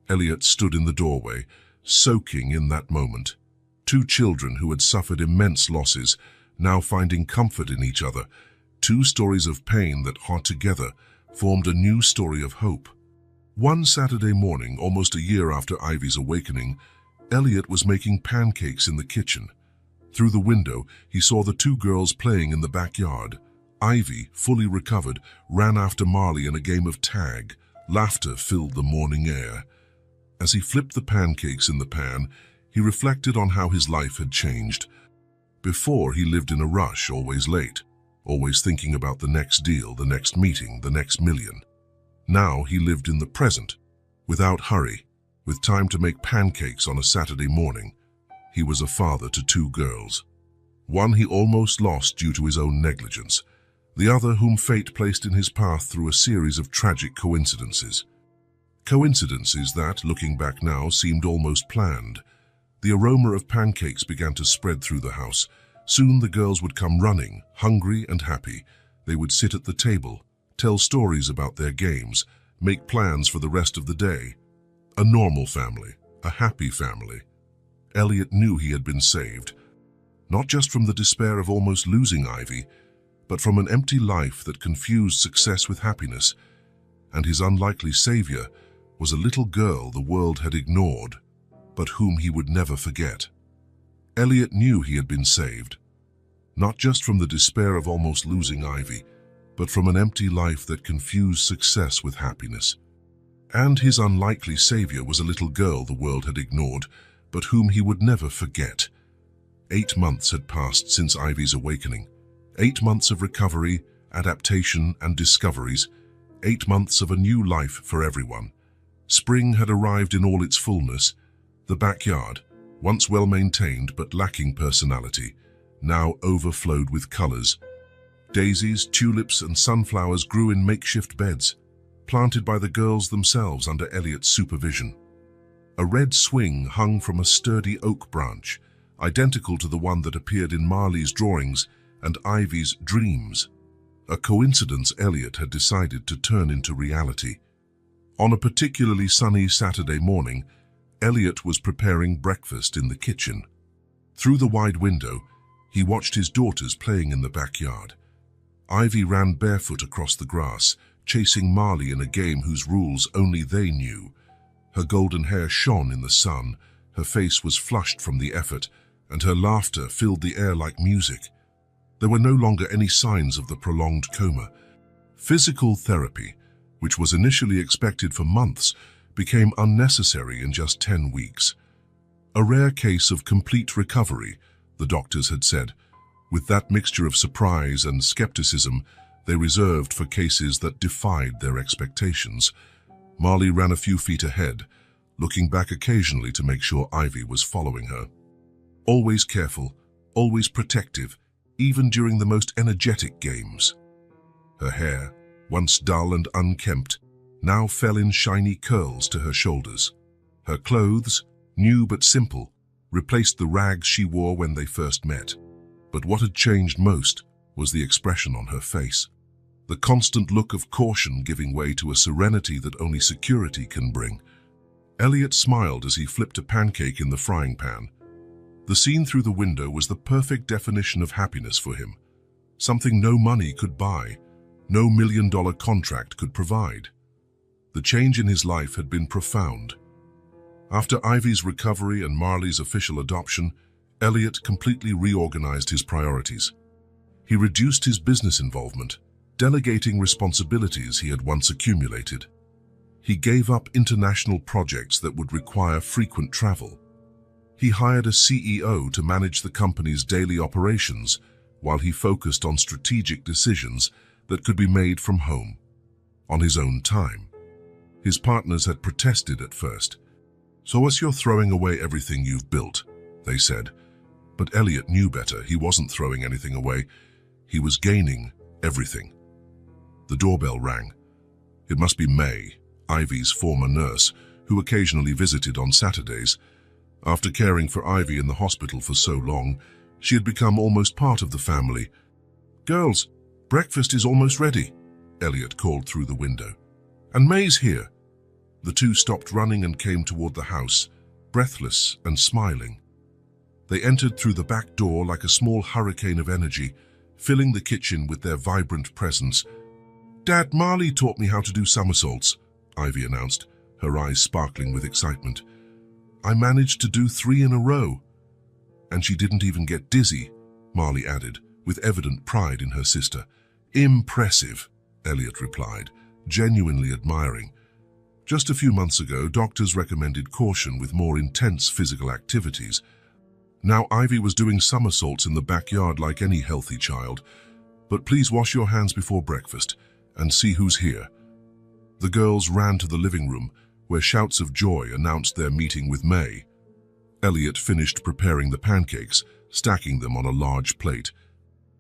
Speaker 1: Elliot stood in the doorway, soaking in that moment. Two children who had suffered immense losses, now finding comfort in each other. Two stories of pain that, hot together, formed a new story of hope. One Saturday morning, almost a year after Ivy's awakening, Elliot was making pancakes in the kitchen. Through the window, he saw the two girls playing in the backyard. Ivy, fully recovered, ran after Marley in a game of tag. Laughter filled the morning air. As he flipped the pancakes in the pan, he reflected on how his life had changed. Before, he lived in a rush, always late, always thinking about the next deal, the next meeting, the next million. Now he lived in the present, without hurry, with time to make pancakes on a Saturday morning. He was a father to two girls. One he almost lost due to his own negligence, the other whom fate placed in his path through a series of tragic coincidences. Coincidences that, looking back now, seemed almost planned. The aroma of pancakes began to spread through the house. Soon the girls would come running, hungry and happy. They would sit at the table, tell stories about their games, make plans for the rest of the day. A normal family, a happy family. Elliot knew he had been saved, not just from the despair of almost losing Ivy, but from an empty life that confused success with happiness. And his unlikely savior was a little girl the world had ignored, but whom he would never forget. Elliot knew he had been saved, not just from the despair of almost losing Ivy, but from an empty life that confused success with happiness. And his unlikely savior was a little girl the world had ignored, but whom he would never forget. 8 months had passed since Ivy's awakening. 8 months of recovery, adaptation, and discoveries. 8 months of a new life for everyone. Spring had arrived in all its fullness. The backyard, once well-maintained but lacking personality, now overflowed with colors. Daisies, tulips, and sunflowers grew in makeshift beds, planted by the girls themselves under Elliot's supervision. A red swing hung from a sturdy oak branch, identical to the one that appeared in Marley's drawings and Ivy's dreams. A coincidence Elliot had decided to turn into reality. On a particularly sunny Saturday morning, Elliot was preparing breakfast in the kitchen. Through the wide window, he watched his daughters playing in the backyard. Ivy ran barefoot across the grass, chasing Marley in a game whose rules only they knew. Her golden hair shone in the sun, her face was flushed from the effort, and her laughter filled the air like music. There were no longer any signs of the prolonged coma. Physical therapy, which was initially expected for months, became unnecessary in just 10 weeks. A rare case of complete recovery, the doctors had said, with that mixture of surprise and skepticism they reserved for cases that defied their expectations. Marley ran a few feet ahead, looking back occasionally to make sure Ivy was following her. Always careful, always protective, even during the most energetic games. Her hair, once dull and unkempt, now fell in shiny curls to her shoulders. Her clothes, new but simple, replaced the rags she wore when they first met. But what had changed most was the expression on her face. The constant look of caution giving way to a serenity that only security can bring. Elliot smiled as he flipped a pancake in the frying pan. The scene through the window was the perfect definition of happiness for him. Something no money could buy, no million-dollar contract could provide. The change in his life had been profound. After Ivy's recovery and Marley's official adoption, Elliot completely reorganized his priorities. He reduced his business involvement, delegating responsibilities he had once accumulated. He gave up international projects that would require frequent travel. He hired a CEO to manage the company's daily operations while he focused on strategic decisions that could be made from home, on his own time. His partners had protested at first. "So as you're throwing away everything you've built," they said. But Elliot knew better. He wasn't throwing anything away. He was gaining everything. The doorbell rang. It must be May, Ivy's former nurse, who occasionally visited on Saturdays. After caring for Ivy in the hospital for so long, she had become almost part of the family. "Girls, breakfast is almost ready," Elliot called through the window. "And May's here." The two stopped running and came toward the house, breathless and smiling. They entered through the back door like a small hurricane of energy, filling the kitchen with their vibrant presence. "Dad, Marley taught me how to do somersaults," Ivy announced, her eyes sparkling with excitement. "I managed to do 3 in a row." "And she didn't even get dizzy," Marley added, with evident pride in her sister. "Impressive," Elliot replied, genuinely admiring. Just a few months ago, doctors recommended caution with more intense physical activities. Now Ivy was doing somersaults in the backyard like any healthy child. "But please wash your hands before breakfast and see who's here." The girls ran to the living room, where shouts of joy announced their meeting with May. Elliot finished preparing the pancakes, stacking them on a large plate.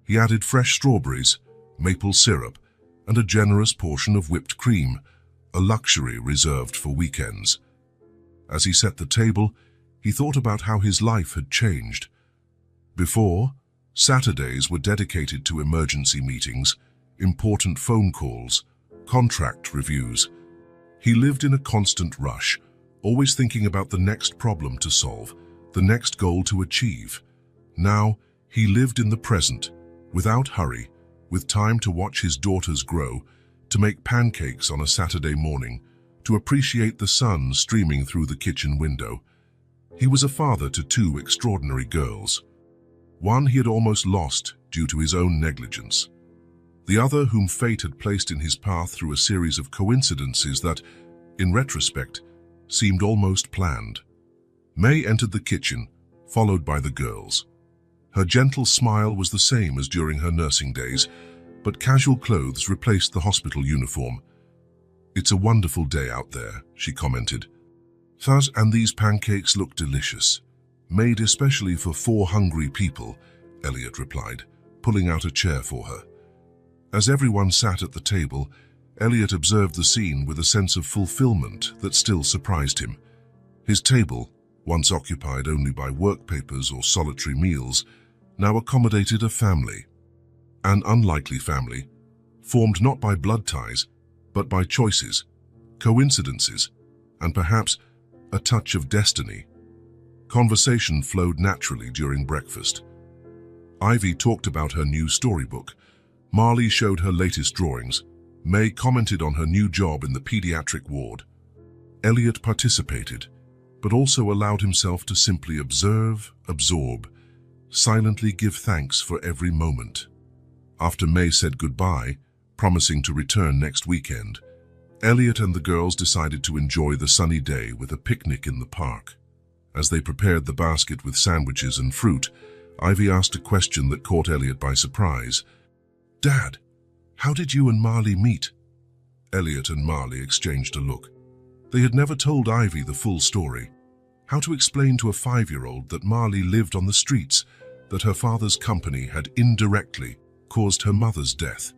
Speaker 1: He added fresh strawberries, maple syrup, and a generous portion of whipped cream, a luxury reserved for weekends. As he set the table, he thought about how his life had changed. Before, Saturdays were dedicated to emergency meetings, important phone calls, contract reviews. He lived in a constant rush, always thinking about the next problem to solve, the next goal to achieve. Now, he lived in the present, without hurry, with time to watch his daughters grow, to make pancakes on a Saturday morning, to appreciate the sun streaming through the kitchen window. He was a father to two extraordinary girls. One he had almost lost due to his own negligence. The other whom fate had placed in his path through a series of coincidences that, in retrospect, seemed almost planned. May entered the kitchen, followed by the girls. Her gentle smile was the same as during her nursing days, but casual clothes replaced the hospital uniform. "It's a wonderful day out there," she commented. "Thus, and these pancakes look delicious. Made especially for 4 hungry people," Elliot replied, pulling out a chair for her. As everyone sat at the table, Elliot observed the scene with a sense of fulfillment that still surprised him. His table, once occupied only by work papers or solitary meals, now accommodated a family. An unlikely family, formed not by blood ties, but by choices, coincidences, and perhaps a touch of destiny. Conversation flowed naturally during breakfast. Ivy talked about her new storybook. Marley showed her latest drawings. May commented on her new job in the pediatric ward. Elliot participated, but also allowed himself to simply observe, absorb, silently give thanks for every moment. After May said goodbye, promising to return next weekend, Elliot and the girls decided to enjoy the sunny day with a picnic in the park. As they prepared the basket with sandwiches and fruit, Ivy asked a question that caught Elliot by surprise. "Dad, how did you and Marley meet?" Elliot and Marley exchanged a look. They had never told Ivy the full story. How to explain to a 5-year-old that Marley lived on the streets, that her father's company had indirectly caused her mother's death?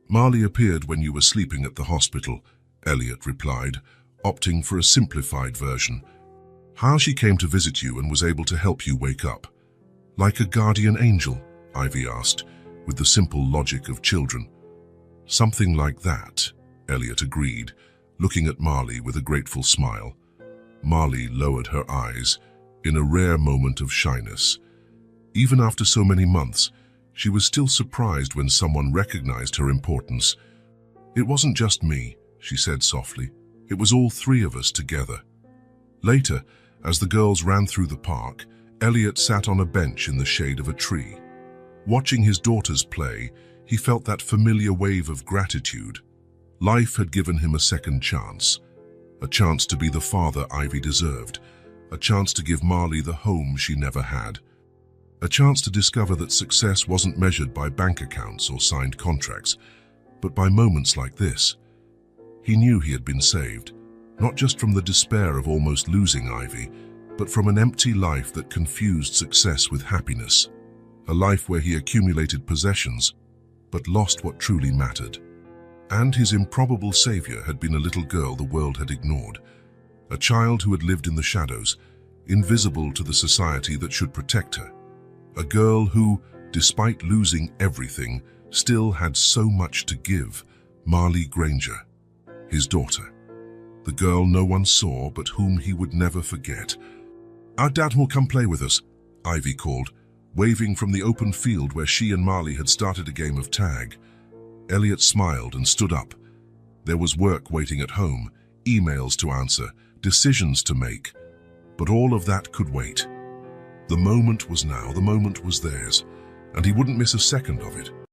Speaker 1: "Marley appeared when you were sleeping at the hospital," Elliot replied, opting for a simplified version. "How she came to visit you and was able to help you wake up." "Like a guardian angel?" Ivy asked, with the simple logic of children. "Something like that," Elliot agreed, looking at Marley with a grateful smile. Marley lowered her eyes in a rare moment of shyness. Even after so many months, she was still surprised when someone recognized her importance. "It wasn't just me," she said softly. "It was all 3 of us together." Later, as the girls ran through the park, Elliot sat on a bench in the shade of a tree. Watching his daughters play, he felt that familiar wave of gratitude. Life had given him a second chance. A chance to be the father Ivy deserved. A chance to give Marley the home she never had. A chance to discover that success wasn't measured by bank accounts or signed contracts, but by moments like this. He knew he had been saved, not just from the despair of almost losing Ivy, but from an empty life that confused success with happiness. A life where he accumulated possessions, but lost what truly mattered. And his improbable savior had been a little girl the world had ignored. A child who had lived in the shadows, invisible to the society that should protect her. A girl who, despite losing everything, still had so much to give. Marley Granger, his daughter. The girl no one saw, but whom he would never forget. "Our dad will come play with us," Ivy called, waving from the open field where she and Marley had started a game of tag. Elliot smiled and stood up. There was work waiting at home, emails to answer, decisions to make. But all of that could wait. The moment was now, the moment was theirs, and he wouldn't miss a second of it.